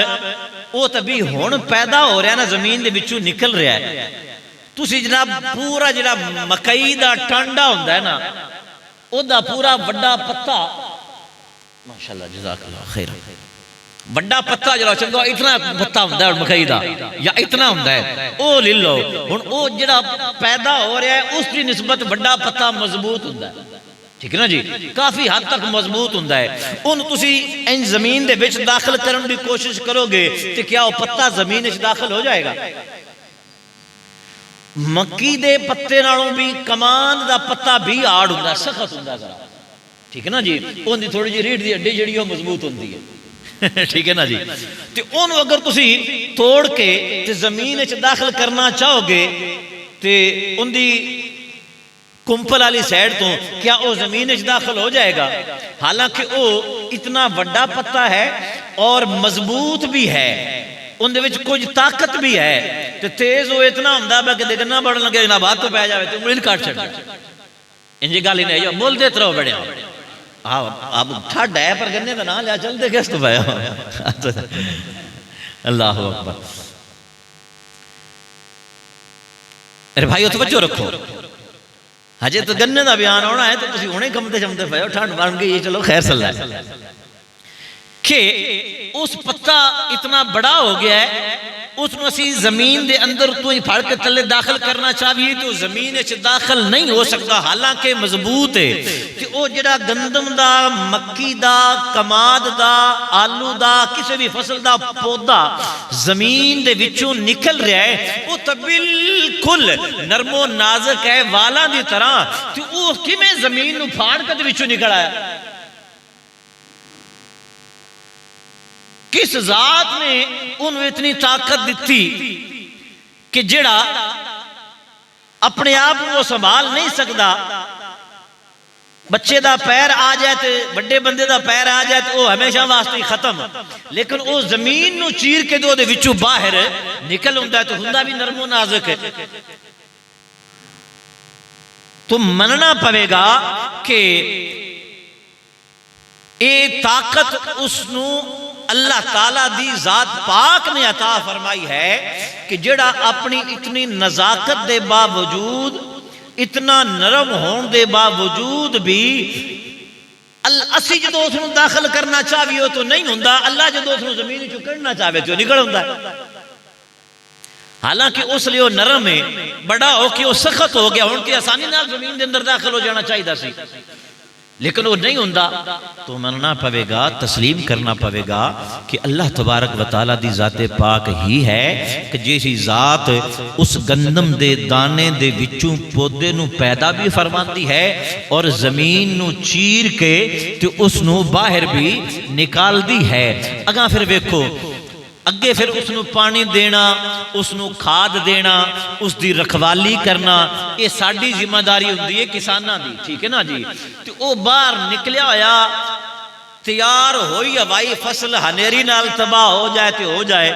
Speaker 1: او تبھی ہن پیدا ہو رہا ہے نا، زمین دے وچوں نکل رہا ہے، تسی جناب پورا جناب مکئی دا ٹانڈا ہوندا ہے نا، او دا پورا بڑا پتا، ماشاءاللہ جزاک اللہ خیر، بڑا پتا جڑا چنگا اتنا پتا ہوندا ہے مکئی دا یا اتنا ہوندا ہے، او لے لو۔ ہن او جڑا پیدا ہو رہا ہے اس کی نسبت بڑا پتا مضبوط ہوندا ہے، ٹھیک ہے نا جی، کافی حد تک مضبوط ہوندا ہے۔ ان تسی ان زمین دے وچ داخل کرن دی کوشش کرو گے تے کیا وہ پتا زمین وچ داخل ہو جائے گا؟ مکی دے پتے نالوں بھی کمان دا پتا بھی آڑ ہوندا ہے، سخت ہوندا ہے، ٹھیک ہے نا جی، ان دی تھوڑی جی ریڑھ دی ہڈی جڑی وہ مضبوط ہوندی ہے، ٹھیک ہے نا جی۔ تے انہوں اگر تسی توڑ کے تے زمین وچ داخل کرنا چاہو گے تے ان دی کمپل والی سائیڈ تو کیا وہ زمین وچ داخل ہو جائے گا؟ حالانکہ وہ اتنا بڑا پتا ہے اور مضبوط بھی ہے، ان دے وچ کچھ طاقت بھی ہے، تے تیز وہ اتنا ہوندا ہے کہ دیکھنا بڑھن لگے جناب ہاتھ تو پہ جاوے تے انگلی کاٹ چھڑ انجی گالی نہیں، بول دیت رہو بڑے اب ٹھڈ ہے پر گنے کا نام لیا چل دے گیس تو پایا۔ اللہ اکبر۔ ارے بھائیو توجہ رکھو، ہجے تو گنے کا بیان ہونا ہے تو تسی ہونے کمتے شمتے پایا، ٹھنڈ بن گئی، چلو خیر صلی اللہ ہے کہ اس پتا اتنا بڑا ہو گیا ہے، اس نو اسی زمین دے اندر تو ہی پھڑ کے تلے داخل کرنا چاہیے تو زمین وچ داخل نہیں ہو سکتا، حالانکہ مضبوط ہے کہ او جڑا گندم دا، مکی دا، کماد دا، آلو دا، کسی بھی فصل دا پودا زمین دے وچوں نکل رہا ہے، وہ تو بالکل نرم و نازک ہے والا دی طرح، تو وہ کیویں زمین نو پھاڑ کے دے وچوں نکلا ہے؟ کس ذات نے انہوں اتنی طاقت دیتی کہ جڑا اپنے آپ وہ سنبھال نہیں سکتا، بچے دا پیر آ جائے تو بڑے بندے دا پیر آ جائے تو وہ ہمیشہ واسطے ختم، لیکن وہ زمین نو چیر کے دو دے وچوں باہر نکل ہوندا ہے تو ہوندا بھی نرم و نازک ہے۔ تو مننا پڑے گا کہ اے طاقت اس نو اللہ تعالیٰ دی ذات پاک نے عطا فرمائی ہے کہ جڑا اپنی اتنی نزاکت دے باوجود، اتنا نرم ہون دے باوجود بھی اسی جدو اس کو داخل کرنا چاہیے ہو تو نہیں ہوندا، اللہ جدو اس کو زمین چو کرنا چاہے تو نکل ہوندا ہے۔ حالانکہ اس لیے وہ نرم ہے، بڑا ہو کہ وہ سخت ہو گیا، ان کی آسانی نال زمین دے اندر داخل ہو جانا چاہیے سی، لیکن وہ نہیں ہوندا، تو مننا پوے گا، تسلیم کرنا پوے گا کہ اللہ تبارک و تعالیٰ دی ذات پاک ہی ہے کہ جیسی ذات اس گندم دے دانے دے وچوں پودے نو پیدا بھی فرماتی ہے اور زمین نو چیر کے تو اس نو باہر بھی نکال دی ہے۔ اگاں پھر ویکھو اگے پھر اس نو پانی دینا، اس نو کھاد دینا، اس دی رکھوالی کرنا، یہ ساڈی ذمہ داری ہوندی ہے کساناں دی، ٹھیک ہے نا جی۔ تو او باہر نکلیا ہویا تیار ہوئی ہوائی فصل ہنیری نال تباہ ہو جائے تے ہو جائے،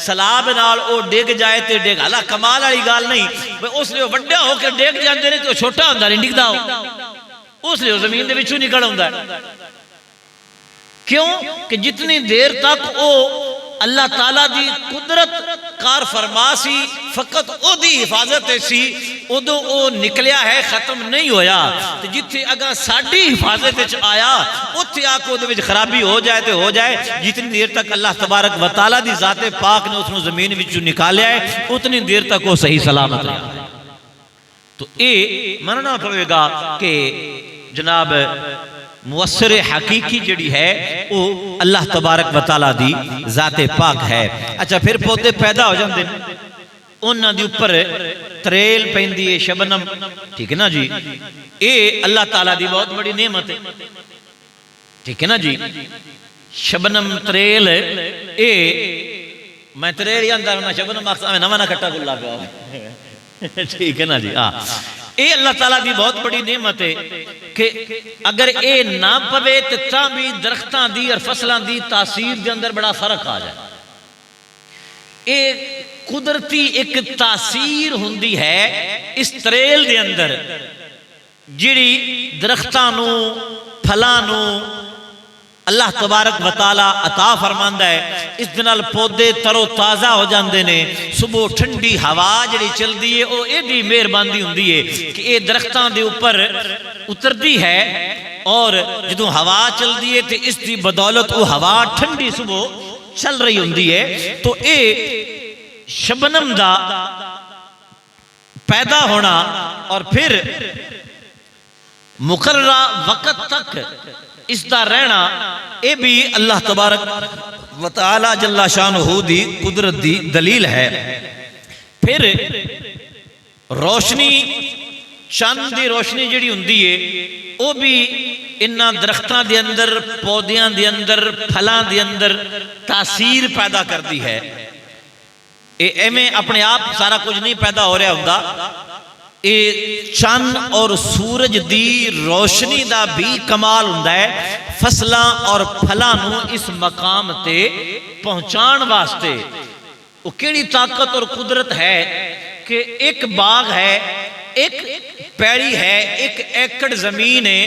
Speaker 1: سلاب نال او ڈگ جائے تے ڈگ، حالا کمال والی گل نہیں، اس لیے وڈا ہو کے ڈگ جاندے نے تے چھوٹا ہوندا نہیں ڈگدا ہو، اس لیے زمین دے وچوں نکل ہوندا ہے۔ کیوں کہ جتنی دیر تک او اللہ تعالیٰ دی قدرت کار فرما سی، فقط او دی حفاظت سی، ادو او نکلیا ہے، ختم نہیں ہویا۔ تو جتھے اگر ساڑی حفاظت آیا اتھے آکو دے وچ خرابی ہو جائے تو ہو جائے، جتنی دیر تک اللہ تبارک و تعالیٰ دی ذات پاک نے اس نے زمین وچ نکالیا ہے اتنی دیر تک وہ صحیح سلامت رہا۔ تو اے مننا پڑے گا کہ جناب مؤثر حقیقی جڑی ہے وہ اللہ تبارک و تعالیٰ دی ذات پاک ہے۔ اچھا پھر پودے پیدا ہو جاندے انہاں دی اوپر تریل پیندی ہے، شبنم، ٹھیک ہے نا جی، اے اللہ تعالیٰ دی بہت بڑی نعمت ہے، ٹھیک ہے نا جی۔ شبنم تریل اے میں تریل یا اندر شبنم آخر نہ نہ کھٹا گلا پہ، ٹھیک ہے نا جی۔ اے اللہ تعالیٰ دی بہت بڑی نعمت ہے کہ اگر اے نہ پوے تو تاں بھی درختاں دی اور فصلاں دی تاثیر دے اندر بڑا فرق آ جائے۔ اے قدرتی ایک تاثیر ہوندی ہے اس تریل دے اندر جڑی درختاں نو پھلاں نو اللہ تبارک و تعالیٰ عطا فرماندا ہے، اس دنال پودے ترو تازہ ہو جاندے نے، صبح ٹھنڈی ہوا جڑی چل دی ہے او ایڈی مہربانی ہوندی ہے کہ اے درختاں دے اوپر اتردی ہے، اور جدوں ہوا چل دی ہے تے اس دی بدولت وہ ہوا ٹھنڈی صبح چل رہی ہوندی ہے۔ تو اے شبنم دا پیدا ہونا اور پھر مقررہ وقت تک اس دا رہنا، اے بھی اللہ تبارک و تعالی جل شانہ دی قدرت دی دلیل ہے۔ پھر روشنی، چاند دی روشنی جڑی ہوندی ہے وہ بھی انہاں درختاں دے اندر، پودیاں دے اندر، پھلاں دے اندر تاثیر پیدا کرتی ہے۔ اے ایویں اپنے آپ سارا کچھ نہیں پیدا ہو رہا ہوندا، اے چند اور سورج دی روشنی دا بھی کمال ہوندا ہے فصلاں اور پھلاں نو اس مقام تے پہنچان واسطے۔ وہ کیڑی طاقت اور قدرت ہے کہ ایک باغ ہے، ایک پیڑی ہے، ایک ایکڑ زمین ہے،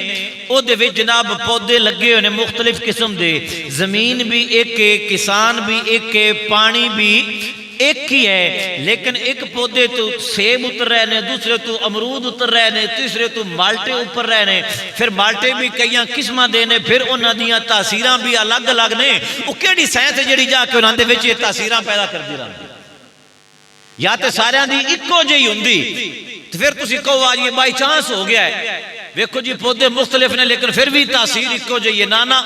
Speaker 1: او دے وچ جناب پودے لگے ہوئے مختلف قسم دے، زمین بھی ایک ہے، کسان بھی ایک ہے، پانی بھی ایک ہی ہے، لیکن ایک پودے تو سیب اتر رہے نے، دوسرے تو امرود اتر رہے نے، تیسرے تو مالٹے اوپر رہے نے، پھر مالٹے بھی کئیاں قسمہ دینے، پھر انہاں دیاں تاثیراں بھی الگ الگ نے۔ وہ کیڑی سائنس جڑی جا کے انہاں دے وچ یہ تاثیراں پیدا کر دی رہی، یا تے ساریاں دی اکو جہی ہوندی، تو پھر تسی کہو آج یہ بائی چانس ہو گیا ہے۔ ویکھو جی پودے مختلف نے لیکن پھر بھی تاثیر اکو جہی ہے، نانا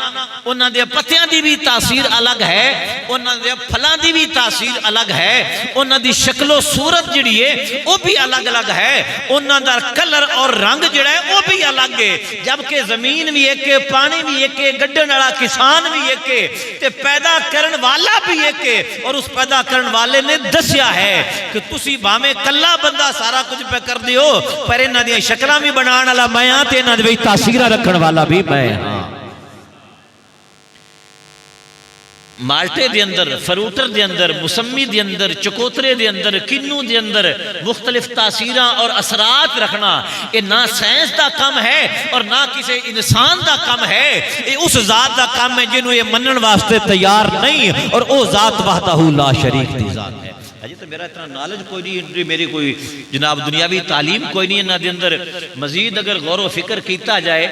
Speaker 1: انہاں دے پتیاں دی بھی تاثیر الگ ہے، انہاں دے پھلاں دی بھی تاثیر الگ ہے، انہاں دی شکل و صورت جڑی ہے وہ بھی الگ الگ ہے، انہاں دا کلر اور رنگ جڑا ہے وہ بھی الگ ہے، جبکہ زمین بھی ایک ہے، پانی بھی ایک ہے، گڈن والا کسان بھی ایک ہے، تے پیدا کرن والا بھی ایک ہے، اور اس پیدا کرن والے نے دسیا ہے کہ تسی بھاویں کلا بندہ سارا کچھ پہ کر دیو، پر انہاں دی شکلاں بھی بنان والا میں تے انہاں دے وچ تاثیر رکھن والا بھی میں ہاں۔ مالٹے دے اندر، فروٹر دے اندر، مسمی دے اندر، چکوترے دے اندر، کنو دے اندر مختلف تاثیراں اور اثرات رکھنا، یہ نہ سائنس دا کام ہے اور نہ کسی انسان دا کام ہے، یہ اس ذات دا کام ہے جنہوں یہ منن واسطے تیار نہیں، اور او ذات وحدہ لا شریک دی ذات ہے۔ جی تو میرا اتنا نالج کوئی نہیں، میری کوئی جناب دنیاوی تعلیم کوئی نہیں، انہاں دے اندر مزید اگر غور و فکر کیتا جائے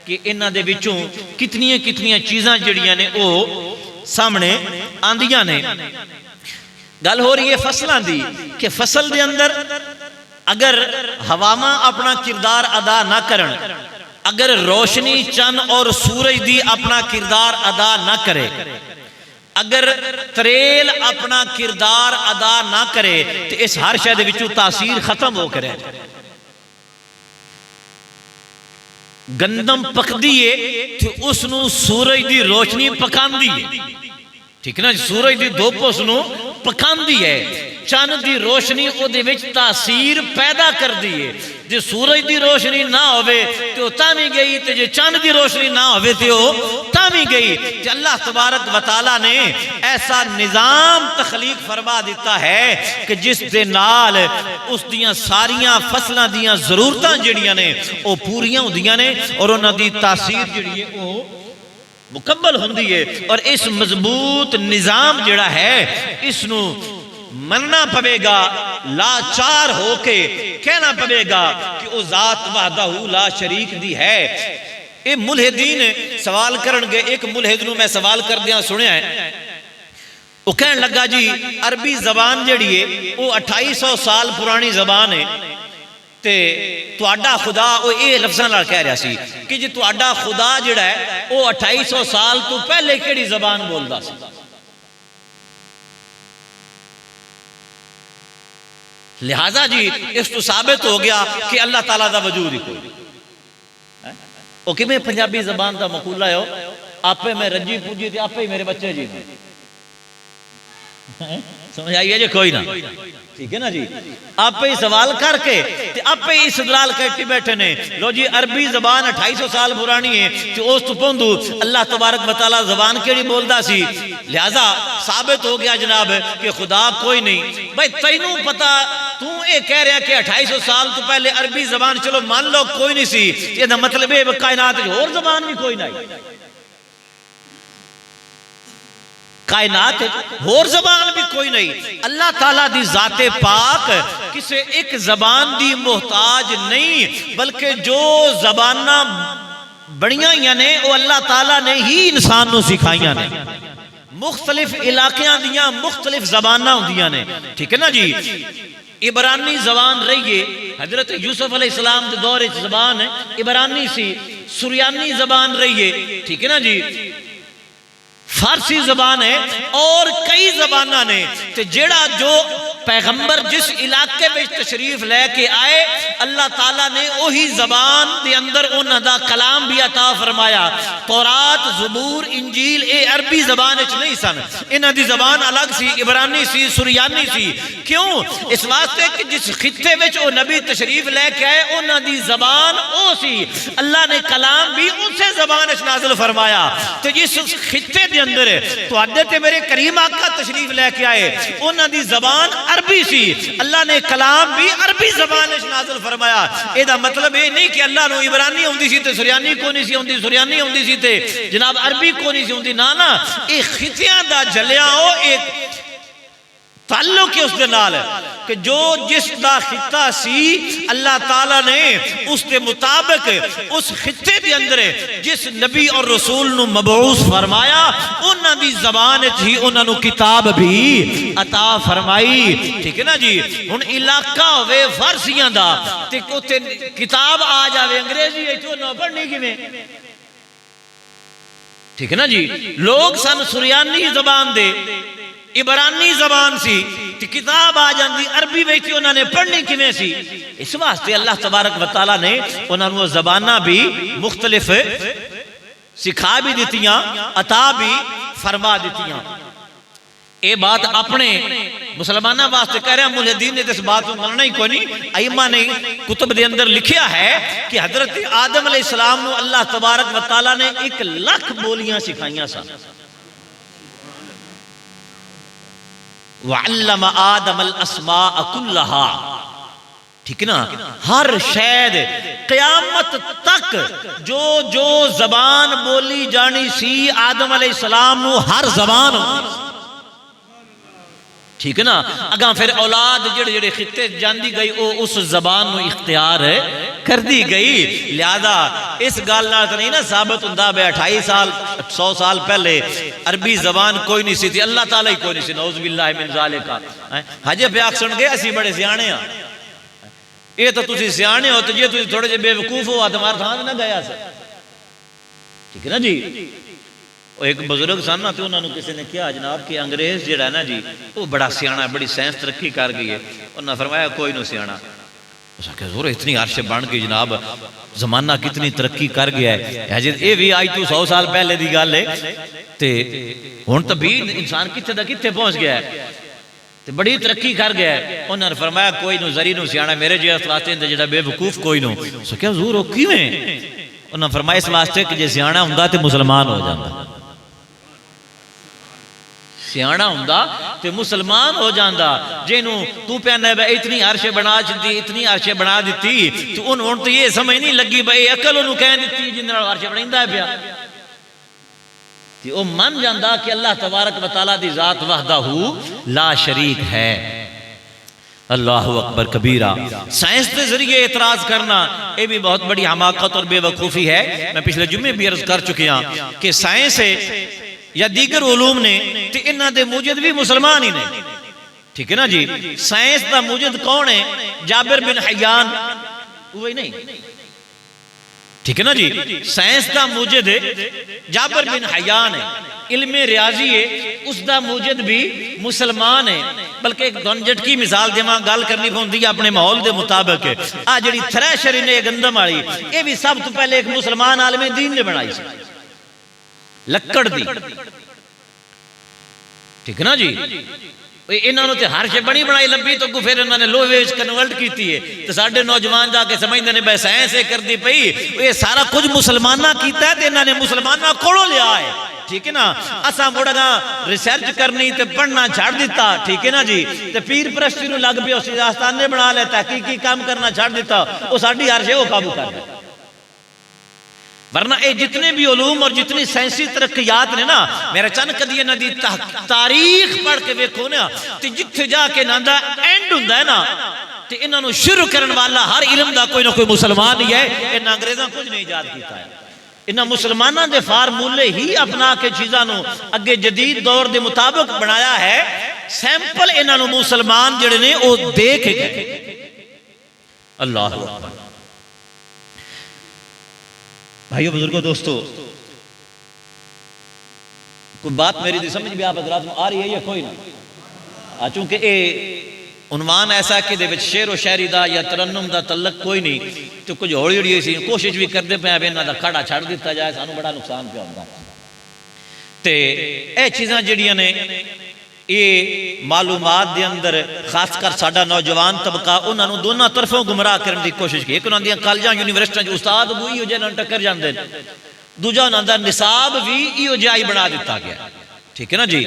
Speaker 1: کہ کہ انہاں دے وچوں کتنی چیزاں جڑیاں نے او سامنے آندیاں نے۔ گل ہو رہی ہے فصلاں دی کہ فصل دے اندر اگر ہواواں اپنا کردار ادا نہ کرن، اگر روشنی چند اور سورج دی اپنا کردار ادا نہ کرے، اگر تریل اپنا کردار ادا نہ کرے تو اس ہر شے دے وچوں تاثیر ختم ہو کرے۔ گندم پکدی ہے تو اس نو سورج دی روشنی پکاندی ہے، ٹھیک نا، سورج دی دھوپ اس نو پکاندی ہے، چند دی روشنی او دے وچ تاثیر پیدا کر دی ہے۔ جے سورج دی روشنی نہ ہوئے تو تامی گئی، تے جے چند دی روشنی نہ ہوئے تو تامی گئی۔ تے اللہ تبارک و تعالیٰ نے ایسا نظام تخلیق فرما دیتا ہے کہ جس دے نال اس دیاں ساریاں فصلاں دیاں ضرورتاں جڑیاں نے او پوریاں ہوندیاں نے اور انہاں دی تاثیر جڑی ہے او مکمل ہوندی ہے۔ اور اس مضبوط نظام جڑا ہے اس نو مننا پوے گا، لاچار ہو کے کہنا پوے گا کہ او ذات وحدہ لا شریک دی ہے۔ اے ملحدین سوال کرن گے، ایک ملحد نو میں سوال کر دیا سنیا ہے، وہ کہن لگا جی عربی زبان جڑی ہے وہ 2800 سال پرانی زبان ہے، تے تواڈا خدا او اے لفظاں نال کہہ رہا سی کہ جی تواڈا خدا جڑا ہے او 2800 سال تو پہلے کیڑی زبان بولدا سی؟ لہٰذا جی اس تو ثابت ہو گیا کہ اللہ تعالیٰ دا وجود ہی کوئی نہیں۔ او کہ میں پنجابی زبان دا مقولہ ہے، آپے میں رجی پوجی تھے آپے ہی میرے بچے جی سمجھ آئیے جی کوئی نہ، ٹھیک ہے نا جی، آپ پہ سوال کر کے آپ پہ استدلال کرتی بیٹھے نے۔ لو جی عربی زبان 2800 سال پرانی ہے تو اس تو پوندو اللہ تبارک و تعالی زبان کیڑی بولدا سی، لہذا ثابت ہو گیا جناب کہ خدا کوئی نہیں۔ بھائی تینوں پتا تو اے کہہ رہا کہ 2800 سال تو پہلے عربی زبان چلو مان لو کوئی نہیں سی، یہ دا مطلب ہے کائنات اور زبان بھی کوئی نہیں، کائنات اور زبان بھی کوئی نہیں۔ اللہ تعالیٰ دی ذات پاک کسے ایک زبان دی محتاج نہیں، بلکہ جو زباناں بڑیاں یعنی وہ اللہ تعالیٰ نے ہی انسان نو سکھائیاں نے۔ مختلف علاقیاں دیاں مختلف زباناں ہوندیاں نے، ٹھیک ہے نا جی۔ عبرانی زبان رہی ہے، حضرت یوسف علیہ السلام دے دور زبان عبرانی سی، سریانی زبان رہی ہے، ٹھیک ہے نا جی، فارسی زبان ہے اور کئی زبانہ نے۔ تے جیڑا جو پیغمبر جس علاقے میں تشریف لے کے آئے اللہ تعالیٰ نے وہی زبان دے اندر انہاں دا کلام بھی عطا فرمایا۔ تورات، زبور، انجیل اے عربی زبان اچ نہیں سن، انہاں دی زبان الگ سی، عبرانی سی، سریانی سی۔ کیوں؟ اس واسطے کہ جس خطے وچ او نبی تشریف لے کے آئے انہاں دی زبان او سی، اللہ نے کلام بھی اسے زبان اچ نازل فرمایا۔ تے جس خطے دے اندر تو عدت میرے کریم آقا تشریف لے کے آئے انہاں دی زبان عربی سی، اللہ نے کلام بھی عربی زبان نازل فرمایا۔ اے دا مطلب یہ نہیں کہ اللہ نو عبرانی ہوندی سی تے سریانی کو نہیں سی ہوندی، سریانی ہوندی سی تے جناب عربی کو نہیں سی ہوندی، نا اے خطیاں دا جلیا ہو ایک تعلق ہے اس دے نال کہ جو جس دا خطہ سی اللہ تعالیٰ نے اس دے مطابق اس خطے دے اندر جس نبی اور رسول نو مبعوث فرمایا انہاں دی زبان ہی انہاں نو کتاب بھی عطا فرمائی، ٹھیک ہے نا جی۔ ہن علاقہ ہوئے فارسیاں دا تے کوتے کتاب آ جاوے انگریزی ہے تو نہ پڑھنی کیویں، ٹھیک ہے نا جی۔ لوگ سن سریانی زبان دے، عبرانی زبان سی، تی کتاب آ جاندی عربی ویچی انہوں نے پڑھنی کیویں سی۔ اس واسطے اللہ تبارک و تعالیٰ نے انہوں نے زبانہ بھی مختلف سکھا بھی دیتیاں، عطا بھی فرما دیتیاں۔ اے بات اپنے مسلمانہ واسطے کہہ رہے ہیں، ملحدین نے اس بات کو مننا ہی کوئی نہیں۔ ائمہ نے کتب دے اندر لکھیا ہے کہ حضرت آدم علیہ السلام نے اللہ تبارک و تعالیٰ نے 1,00,000 بولیاں سکھائیاں سا۔ وَعَلَّمَ آدَمَ الْأَسْمَاءَ كُلَّهَا، ٹھیک نا، ہر شاید قیامت تک جو زبان بولی جانی سی آدم علیہ السلام نو ہر زبان ہوتی، ٹھیک ہے نا۔ اگاں پھر اولاد جڑے خطے جاندی گئی او اس زبان نو اختیار کر دی گئی. لہذا اس گال نال تو نہیں نا ثابت ہوندا بے 28 سال 100 سال پہلے عربی زبان کوئی نہیں سی تھی, اللہ تعالیٰ ہی کوئی نہیں سی, نعوذ باللہ من ذالک. ہجے بیاک سن گئے اسی بڑے سیانے ہاں, یہ تو تسی سیانے ہو تو یہ تسی تھوڑے جے بے وقوف ہو تمہارا تھان نہ گیا سے. ٹھیک ہے نا جی. ایک بزرگ سن نا تو انہوں نے کسی نے کیا جناب کہ انگریز جڑا ہے نا جی وہ بڑا سیانا ہے, بڑی سائنس ترقی کر گئی ہے. انہوں نے فرمایا کوئی نو سیانا. اس نے کہا حضور اتنی عرش بن گئی جناب, زمانہ کتنی ترقی کر گیا ہے. حضرت یہ بھی آج تو 100 سال پہلے دی گل ہے تے ہن تو بھی انسان کتنے دا کتنے پہنچ گیا ہے تے بڑی ترقی کر گیا ہے. انہوں نے فرمایا کوئی نو زری نو سیانا میرے جیسے واسطے جڑا بے وقوف کوئی نو. اس نے کہا حضور وہ کیویں؟ انہوں نے فرمایا اس واسطے کہ جے سیانا ہوندا تے مسلمان ہو جاندا, سیانا ہوندا تے مسلمان ہو جاندا. جنوں تو پہنا ہے اتنی عرش بنا چتی, اتنی عرش بنا دیتی تو انہوں تو یہ سمجھ نہیں لگی بھئی عقل انہوں کہہ دیتی جن نال عرش بنائندا ہے پیا. تے او من جاندا کہ اللہ تبارک و تعالیٰ دی ذات وحدہ لا شریک ہے. اللہ اکبر کبیرہ. سائنس کے ذریعے اعتراض کرنا یہ بھی بہت بڑی حماقت اور بے وقوفی ہے. میں پچھلے جمعے بھی عرض کر چکے ہیں کہ سائنس ہے یا دیگر علوم نے تے انہاں دے موجد بھی مسلمان ہی نہیں. ٹھیک ہے نا جی. سائنس دا موجد کون ہے؟ جابر بن حیان, وہی نہیں. ٹھیک ہے نا جی. سائنس دا موجد جابر بن حیان ہے, علم ریاضی ہے اس دا موجد بھی مسلمان ہے. بلکہ ایک دنجٹ کی مثال دے ماں گال کرنی پوندی اپنے ماحول دے مطابق. آ جڑی تھریشر نے گندم والی یہ بھی سب تو پہلے ایک مسلمان عالم دین نے بنائی سی, لکڑ دی. ٹھیک ہے نا جی. انہوں نے ہر شے بنی بنائی لبی تو پھر انہوں نے لوہے وچ کنورٹ کیتی ہے. تو ساڈے نوجوان جا کے سمجھدے نے بے سائنس کر دی پئی یہ سارا کچھ مسلماناں کیتا ہے تے انہوں نے مسلماناں کولوں لیا ہے. ٹھیک ہے نا. اساں مڑا ریسرچ کرنی تے پڑھنا چھڑ دیتا. ٹھیک ہے نا جی. تے پیر پرستی نو لگ پیا اسی آستان نے بنا لے, تحقیقی کام کرنا چھڑ دیتا, وہ ساڈی ہر شے وہ قابو کر دے. ورنہ اے جتنے بھی علوم اور جتنی سائنسی ترقیات نے نا میرے چند کدی انہاں دی تاریخ پڑھ کے ویکھو نا تے جتھے جا کے انہاں دا اینڈ ہوندا ہے نا تے انہاں نو شروع کرن والا ہر علم دا کوئی نہ کوئی مسلمان ہی ہے. انہاں انگریزاں کچھ نہیں ایجاد کیتا ہے. انہاں مسلماناں دے فارمولے ہی اپنا کے چیزاں نو اگے جدید دور دے مطابق بنایا ہے. سیمپل انہاں نو مسلمان جڑے نے او دیکھ گئے. اللہ اکبر. بھائیو بزرگو دوستو, کوئی بات میری دی سمجھ بھی آپ حضرات میں آ رہی ہے یا کوئی نہ؟ چونکہ اے عنوان ایسا کہ دے وچ شعر و شاعری دا یا ترنم دا تعلق کوئی نہیں تو کچھ ہوڑی ہوڑی سی کوشش بھی کردے پے اب انہاں دا کھڑا چھڑ دیتا جائے, سانو بڑا نقصان پیا ہوندا. تے اے چیزاں جڑیاں نے یہ معلومات دے اندر خاص کر ساڈا نوجوان طبقہ انہاں نو دونوں طرفوں گمراہ کرنے دی کوشش کی. ایک انہاں دیاں کالجاں یونیورسٹیاں جو استاد وہی ہو جائے ٹکر جاندے, دوجا انہاں دا نصاب بھی ایو جائی بنا دیتا گیا. ٹھیک ہے نا جی.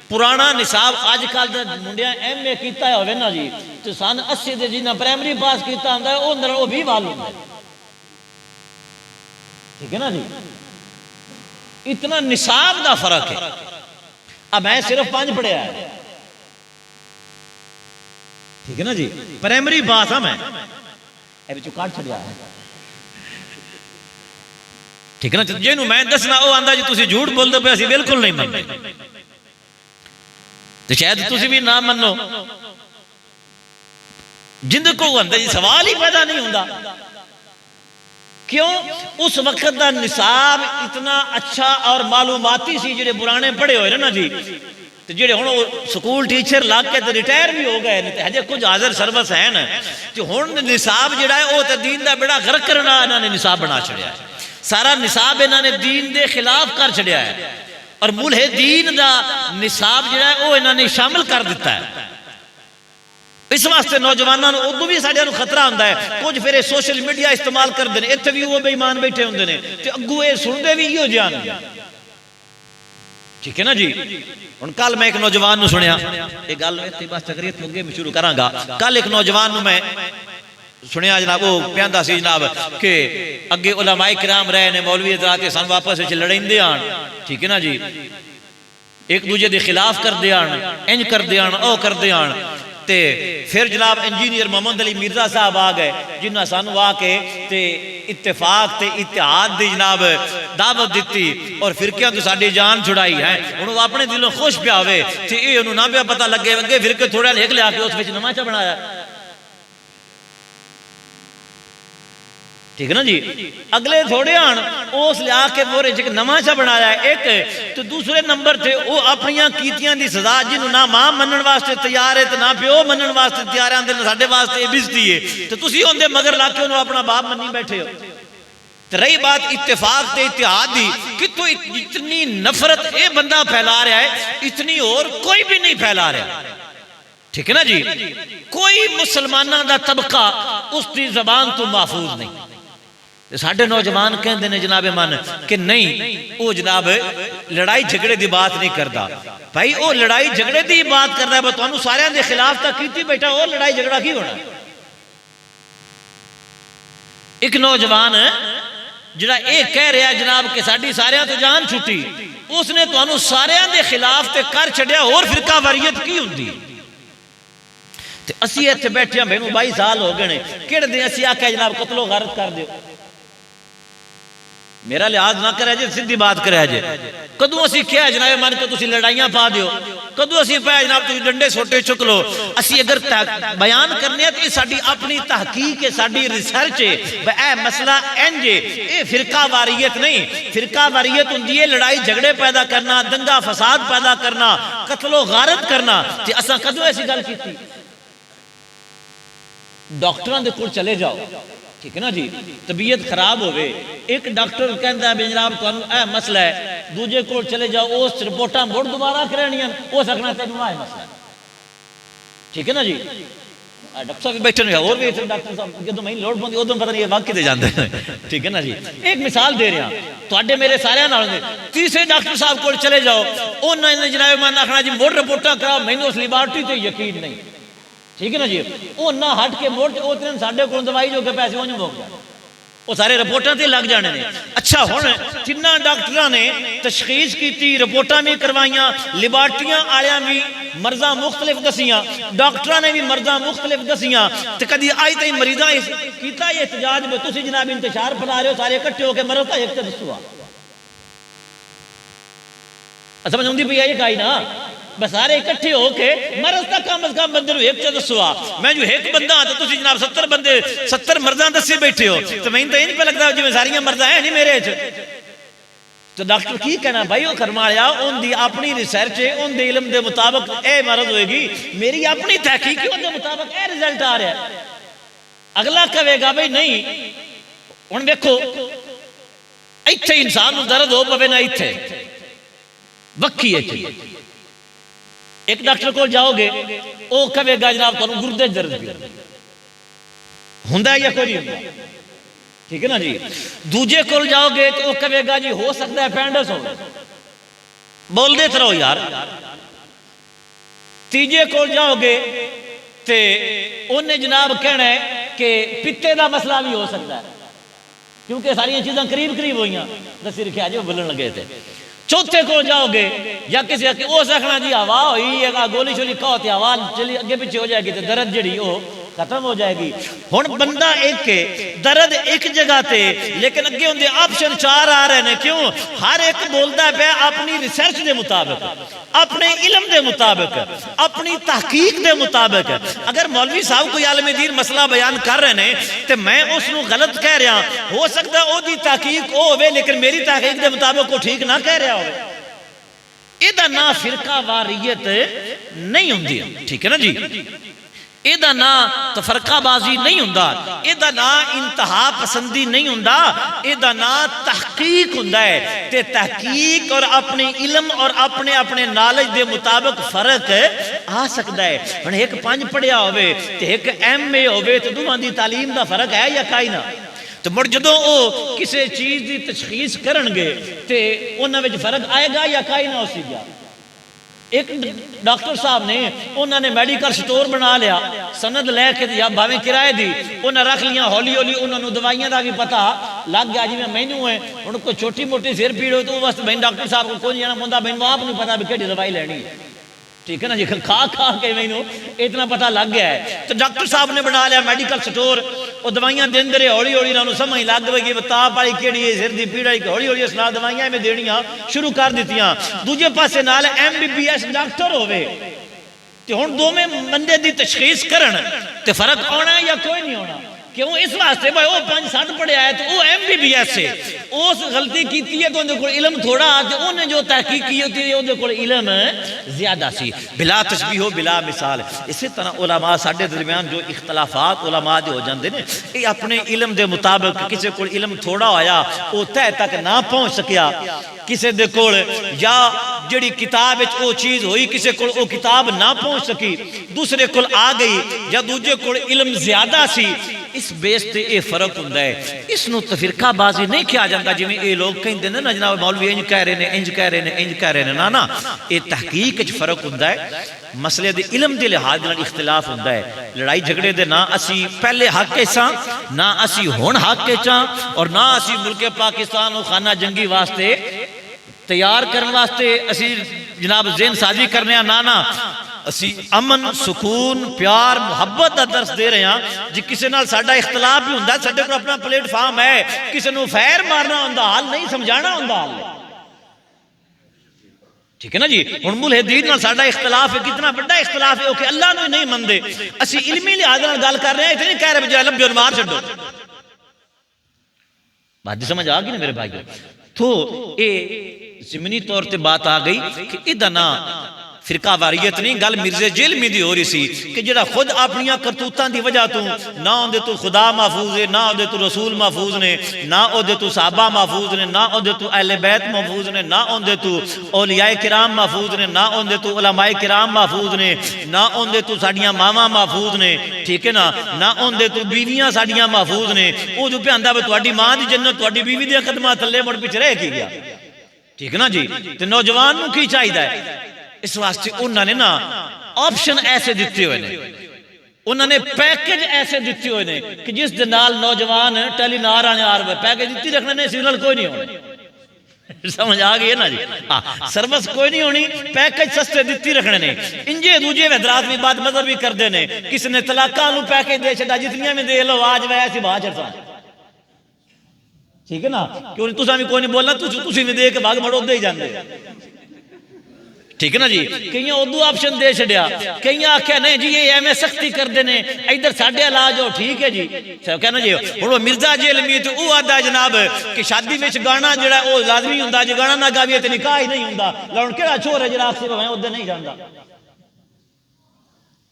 Speaker 1: پرانا نصاب آج کل دے منڈیاں ایم اے کیتا ہوے نا جی تے سن 80 دے جنہاں پرائمری پاس کیتا ہوندا ہے او اندر او بھی معلوم ہے. ٹھیک ہے نا جی. اتنا نصاب دا فرق ہے. اب میں صرف 5 پڑھیا ہے. ٹھیک ہے نا جی. پرائمری پاس ہاں میں اے وچوں کاٹ چھڈیا ہے. ٹھیک ہے نا. جنوں میں دسنا او آندا جی تسی جھوٹ بول دے پے اسی بالکل نہیں منتے تے شاید تسی بھی نہ منو. جند کو آندا جی سوال ہی پیدا نہیں ہوندا. کیوں؟ اس وقت دا نصاب اتنا اچھا اور معلوماتی سی. جڑے پرانے پڑھے ہوئے نا جی تے جڑے ہن سکول ٹیچر لگ کے تے ریٹائر بھی ہو گئے تے ہجے کچھ حاضر سروس ہیں نا تے ہن نصاب جڑا ہے او تے دین دا بڑا غرق کرنا انہاں نے نصاب بنا چھڑیا ہے. سارا نصاب انہاں نے دین دے خلاف کر چھڑیا ہے اور ملحدین دا نصاب جڑا ہے او انہاں نے شامل کر دیتا ہے. اس واسطے نوجوانوں نے ادو بھی ساڈے نوں خطرہ ہوندا ہے. کچھ پھر سوشل میڈیا استعمال کردے نے, ایتھے بھی وہ بے ایمان بیٹھے ہوندے نے تے اگوں اے سنتے بھی ایو جان. ٹھیک ہے نا جی. ہن کل میں ایک نوجوان نوں سنیا, یہ گل ایتھے بس تقریر تو اگے میں شروع کراں گا. کل ایک نوجوان نوں میں سنیا جناب وہ پیاندا سی جناب کہ اگے علماء کرام رہے نے, مولوی حضرات سن واپس وچ لڑیندے آن. ٹھیک ہے نا جی. ایک دوجے دے خلاف کردے آن, انج کردے آن, او کردے آن. تے پھر جناب انجینئر محمد علی مرزا صاحب آ گئے جنہاں سانو آ کے تے اتفاق تے اتحاد دی جناب دعوت دیتی اور فرقیاں تو ساڈی جان چھڑائی ہے انہوں اپنے دلوں خوش پیا ہوئے تے یہ انہوں نہ پیا پتہ لگے اگے فرقے تھوڑا لکھ لیا کہ اس وچ نواں چا بنایا. ٹھیک ہے نا جی. اگلے تھوڑے آن اس لیا کے بورے جک نواں چا بنایا ہے ایک تو دوسرے نمبر تھے وہ اپنیاں کیتیاں دی سزا جنہوں نہ ماں منن واسطے تیار ہے تو نہ پیو منن واسطے تیار ہے اندر ساڈے واسطے بزتی ہے تو تسی ہوندے مگر لا کے انہوں اپنا باپ منی بیٹھے ہو. رہی بات اتفاق تے اتحاد دی کہ تو اتنی نفرت اے بندہ پھیلا رہا ہے اتنی اور کوئی بھی نہیں پھیلا رہا. ٹھیک ہے نا جی. کوئی مسلمانہ دا طبقہ اس دی زبان تو محفوظ نہیں. ساڑھے نوجوان کہندے نے جناب من کہ نہیں وہ جناب لڑائی جھگڑے دی بات نہیں کردا. بھائی وہ لڑائی جھگڑے دی بات کردا ہے تو انہوں سارے دے خلاف تا کیتی بیٹھا وہ لڑائی جھگڑا کی ہونا. ایک نوجوان جڑا ایک کہہ رہا جناب کہ ساڑھی سارے تو جان چھٹی اس نے تو انہوں سارے دے خلاف تے کر چھڑیا اور فرقہ واریت کی ہوندی. اسی ایتھے بیٹھے ہیں بہنوں 22 سال ہو گئے کڑ دیں اسی آکھا جناب قتل و غارت کر دیو. میرا لحاظ نہ کرے جے سدھی بات کرے جے کدو اسی کیا جناب مان کے تسی لڑائیاں پا دیو کدو اسی پایا جناب تسی ڈنڈے سوٹے چک لو. اسی اگر بیان کرنے ہیں تو یہ ساڑھی اپنی تحقیق ہے ساڑھی ریسرچ ہے اے مسئلہ انجے اے فرقہ واریت نہیں. فرقہ واریت ہوندی ہے لڑائی جھگڑے پیدا کرنا دنگا فساد پیدا کرنا قتل و غارت کرنا. تے اساں کدو ایسی گل کیتی. ڈاکٹران دے کول چلے جاؤ ٹھیک ہے نا جی طبیعت خراب ہوئے ایک ڈاکٹر کہندا ہے جناب تو اے مسئلہ ہے دوجے کول چلے جاؤ اس رپورٹاں موڑ دوبارہ کرانیاں وہ سکنا تینوں آئے مسئلہ ٹھیک ہے نا جی. ڈاکٹر صاحب بیٹھے نہیں اور بھی ڈاکٹر صاحب جدوں میں لوڑ پوندی ادوں پتہ نہیں یہ واقعی دے جاندے ٹھیک ہے نا جی. ایک مثال دے رہا تواڈے میرے سارے نال نے تیسرے ڈاکٹر صاحب کول چلے جاؤ انہاں نے جناب مان آکھنا جی موڑ رپورٹاں کراؤ مینوں اس لیبارٹری تے یقین نہیں. ٹھیک ہے نا جی. وہ نہ ہٹ کے موڑ کے اتنے ساڑھے کو دوائی جو کہ پیسے وہ نہیں ہوگا وہ سارے رپورٹاں تے لگ جانے نے. اچھا ہون تینہ ڈاکٹراں نے تشخیص کی تھی رپورٹاں بھی کروائیاں لیبارٹریاں آلیاں بھی مرضاں مختلف دسیاں ڈاکٹراں نے بھی مرضاں مختلف دسیاں تے کدی آئی تے مریضاں کیتا یہ احتجاج میں تسی جناب انتشار پھیلا رہے ہو سارے اکٹھے ہو کے مرض کا ایک تے دسوا سمجھ ہوندی پئی یہ کائی نا بس سارے اکٹھے ہو کے مرض کا کم از کم بندے ایک چیز دسوا. میں جو ایک بندہ ہاں تو تسی جناب 70 بندے 70 مرضاں دسے بیٹھے ہو تو میں تو یہ نہیں پہ لگتا جی میں ساریاں مرضاں ہیں نہیں میرے تو ڈاکٹر کی کہنا بھائی وہ کرمایا ان دی اپنی ریسرچ ہے ان دی علم دے مطابق اے مرض ہوئے گی میری اپنی تحقیق ہے ان دے مطابق اے رزلٹ آ رہا ہے. اگلا کہے گا بھائی نہیں ان دیکھو ایتھے انسان درد ہو پوے نہ ایتھے وقی ہے. ایک ڈاکٹر کو جاؤ گے وہ کہے گا جناب تو گردے درد بھی ہوندا ہے یا کوئی نہیں ہوندا ٹھیک ہے نا جی. دوجے کو جاؤ گے تو وہ کہے گا جی ہو سکتا ہے اپینڈس ہو بول دیتے رہو یار. تیجے کو جاؤ گے تے انہیں جناب کہنا ہے کہ پتے دا مسئلہ بھی ہو سکتا ہے کیونکہ ساری چیزاں قریب قریب ہوئیاں دسی رکھے جو بلن لگے تھے. چوتھے کو جاؤ گے یا کسی وہ سکھنا جی ہوا ہوئی ہے گولی شولی کہو تے ہوا چلی اگے پیچھے ہو جائے گی تے درد جڑی وہ ختم ہو جائے گی. ہن بندہ ایک کے درد ایک جگہ تے لیکن اگے ہوندے آپشن 4 آ رہے ہیں کیوں ہر ایک بولدا پیا اپنی ریسرچ دے مطابق اپنے علم دے مطابق اپنی تحقیق دے مطابق. اگر مولوی صاحب کوئی عالم دین مسئلہ بیان کر رہے ہیں تے میں اس نو غلط کہہ رہا ہو سکتا ہے او دی تحقیق او ہوے لیکن میری تحقیق دے مطابق وہ ٹھیک نہ کہہ رہا ہو. ایدہ نا فرقہ واریت نہیں ہوندی ٹھیک ہے نا جی. ایدہ نا تفرقہ بازی نہیں ہوندا ایدہ نا انتہا پسندی نہیں ہوندا ایدہ نا تحقیق ہوندا ہے. تے تحقیق اور اپنے علم اور اپنے اپنے نالج دے مطابق فرق آ سکتا ہے. ایک 5 پڑھیا ہوئے تے ایک ایم اے ہوئے تو دوہاں دی تعلیم دا فرق ہے یا کائی نہ تو مڑ جدوں او کسی چیز دی تشخیص کرن گے تے انہاں وچ فرق آئے گا یا کائی نہ ہو سی گیا. ایک ڈاکٹر صاحب نے انہوں نے میڈیکل سٹور بنا لیا سند لے کے یا بھاویں کرائے دی انہوں رکھ لیا ہولی ہولی انہوں نے دوائیاں دا بھی پتا لگ گیا جی میں مینو ہے انہوں کو چھوٹی موٹی سر پیڑ ہو تو واسطے بہن ڈاکٹر صاحب کو کوئی جانا پوندا بہن وہ آپ نہیں پتا بھی کیڑی دوائی لینی ٹھیک ہے نا جی، کھا کھا کے مینوں اتنا پتہ لگ گیا ہے۔ تو ڈاکٹر صاحب نے بنا لیا میڈیکل سٹور، وہ دوائیاں دین رہے، ہولی ہولی انہوں سمجھ لگ گئی کہ تاپ والی کیڑی ہے، سر دی پیڑ ہے، ہولی ہولی اسنا دوائیاں میں دینیاں شروع کر دیتیاں۔ دوجے پاسے نال MBBS ڈاکٹر ہوئے تے ہن دو میں بندے دی تشخیص کرن تے فرق ہونا ہے یا کوئی نہیں ہونا؟ کیوں؟ اس واسطے بھائی وہ 5-7 پڑھیا ہے تو وہ MBBS ہے، اس غلطی کیتی ہے تو انہوں کو علم تھوڑا آتے، انہیں جو تحقیق کی ہوتی ہے انہوں کو علم زیادہ سی۔ بلا تشبیہ و بلا مثال۔ اسی طرح علماء ساڑھے درمیان جو اختلافات علماء دے ہو جاندے نے، یہ اپنے علم دے مطابق کسی کو علم تھوڑا ہویا وہ تہ تک نہ پہنچ سکیا، کسی دے کول یا جڑی کتاب او چیز ہوئی کسی کو او کتاب نہ پہنچ سکی، دوسرے کول آ گئی یا دوجے کول علم زیادہ سی، اس بیس تے اے فرق ہوندہ ہے۔ اس نو تفرقہ بازی نہیں کیا جاندہ جی میں اے لوگ کہیں دیندے نا جناب مولوی انج کہہ رہے نے انج کہہ رہے نے انج کہہ رہے نے، نا اے تحقیق اچ فرق ہوندہ ہے، مسئلے دے علم دے لحاظ دے اختلاف ہوندہ ہے۔ لڑائی جھگڑے دے نہ اسی پہلے حق کے ساں، نہ اسی ہون حق کے چاں، اور نہ اسی ملک پاکستان و خانہ جنگی واسطے تیار کرنے واسطے اسی جناب ذہن سازی کرنے ہیں، نانا اسی امن سکون پیار محبت دا درس دے رہے ہیں۔ جی کسی نال ساڑھا اختلاف بھی ہوندہ ہے، ساڑھے کو اپنا پلیٹ فارم ہے، کسی نو فیر مارنا ہوندہ حال نہیں سمجھانا ہوندہ حال ہے، ٹھیک ہے نا جی۔ ہن ملحدین نال ساڑھا اختلاف ہے، کتنا بڑا اختلاف ہے کہ اللہ نو نہیں مندے، اسی علمی لحاظ نال گل کر رہے ہیں، اتنی کہہ رہے بجائے لمبی اور مار چھڑو۔ بات سمجھ آگئی نا میرے بھائیو؟ تو اے زمینی طور تے بات آ گئی کہ ادنا فرقہ واریت نہیں، گل مرزے جیلمی دی ہو رہی سی کہ جڑا خود اپنیاں کرتوتاں دی وجہ تو نہ اندے تو خدا محفوظ ہے، نہ اندے تو رسول محفوظ نے، نہ اندے تو صحابہ محفوظ نے، نہ اندے تو اہل بیت محفوظ نے، نہ اندے تو اولیاء کرام محفوظ نے، نہ اندے تو علماء کرام محفوظ نے، نہ اندے تو ساڑیاں ماما محفوظ نے، ٹھیک ہے نا، نہ اندے تو بیویاں ساڑیاں محفوظ نے۔ وہ جو پہ اندہ بے تواڈی ماں دی جنت تواڈی بیوی دی قدمہ تھلے مڑ پیچھے رہ کی گیا، ٹھیک ہے نا جی۔ تو نوجوان نو کی چاہیے ہے؟ اس واسطے انہوں نے نا آپشن ایسے دیتے ہوئے نے، انہوں نے پیکج ایسے دیتے ہوئے نے کہ جس دنال نوجوان ٹیلی نار آنے آ رہے پیکج دیتی رکھنے نے، سگنل کوئی نہیں ہونے، سمجھ آگئی ہے نا جی، سروس کوئی نہیں ہونی، پیکج سستے دیتی رکھنے نے۔ انجے دوجے ویدرات میں بات مذہب بھی کر دینے، کس نے طلاقہ نو پیکج دے چھڑا جتنیاں میں دے لو آج میں ایسی بات چھڑتا، ٹھیک ہے نا، کیوں تو سامی کوئی نہیں بولنا، تُسی نے دے کے بھاگ مڑو دے ہی جان دے، ٹھیک ہے نا جی۔ کئیاں اردو آپشن دے چھڑیا، کئیاں آکھیا نہیں جی یہ ایمیں سختی کر دینے، ادھر ساڑھے علاج ہو، ٹھیک ہے جی، کہنا جی وہ مرزا جیل میں تو وہ آدھا جناب کہ شادی میں گانا جڑا وہ لازمی ہوندہ، جو گانا نہ گاویے تو نکاح ہی نہیں ہوندہ، لڑن کے چھوڑ ہے جناب سے میں ادھر نہیں جاندہ،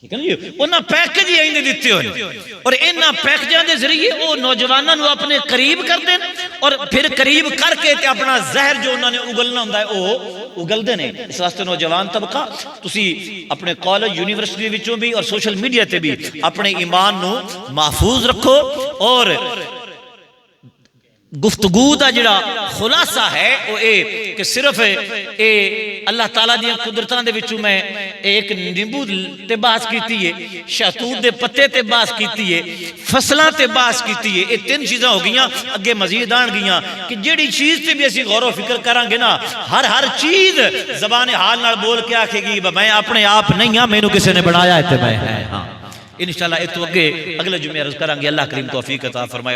Speaker 1: ٹھیک ہے نا جی۔ انہاں پیکج ہی آئینے دیتے ہوئے اور انہاں پیکجان دے ذریعے وہ نوجوانوں اپنے قریب کر دیں اور پھر قریب کر کے اپنا زہر جو انہوں نے اگلنا ہوندہ ہے وہ اگل دینے۔ اس واسطے نوجوان طبقہ تسی اپنے کالج یونیورسٹی وچوں بھی اور سوشل میڈیا تے بھی اپنے ایمان نو محفوظ رکھو، اور گفتگو دا جڑا خلاصہ ہے وہ اے کہ صرف اے اللہ تعالیٰ دیا قدرتان دے وچوں میں ایک نیمبو تے باس کیتی ہے، شہتوت دے پتے تے باس کیتی ہے، فصلہ تے باس کیتی ہے، یہ 3 چیزاں ہو گئیاں، اگے مزید آن گئیاں کہ جیڑی چیز تے بھی اسی غور و فکر کریں گے نا، ہر چیز زبان حال نال بول کے آکھے گی میں اپنے آپ نہیں ہاں، میں نو کسی نے بنایا ہے تے میں ہے ہاں۔ انشاءاللہ اتو اگلے جمعے عرض کریں گے، اللہ کریم توفیق عطا فرمائے۔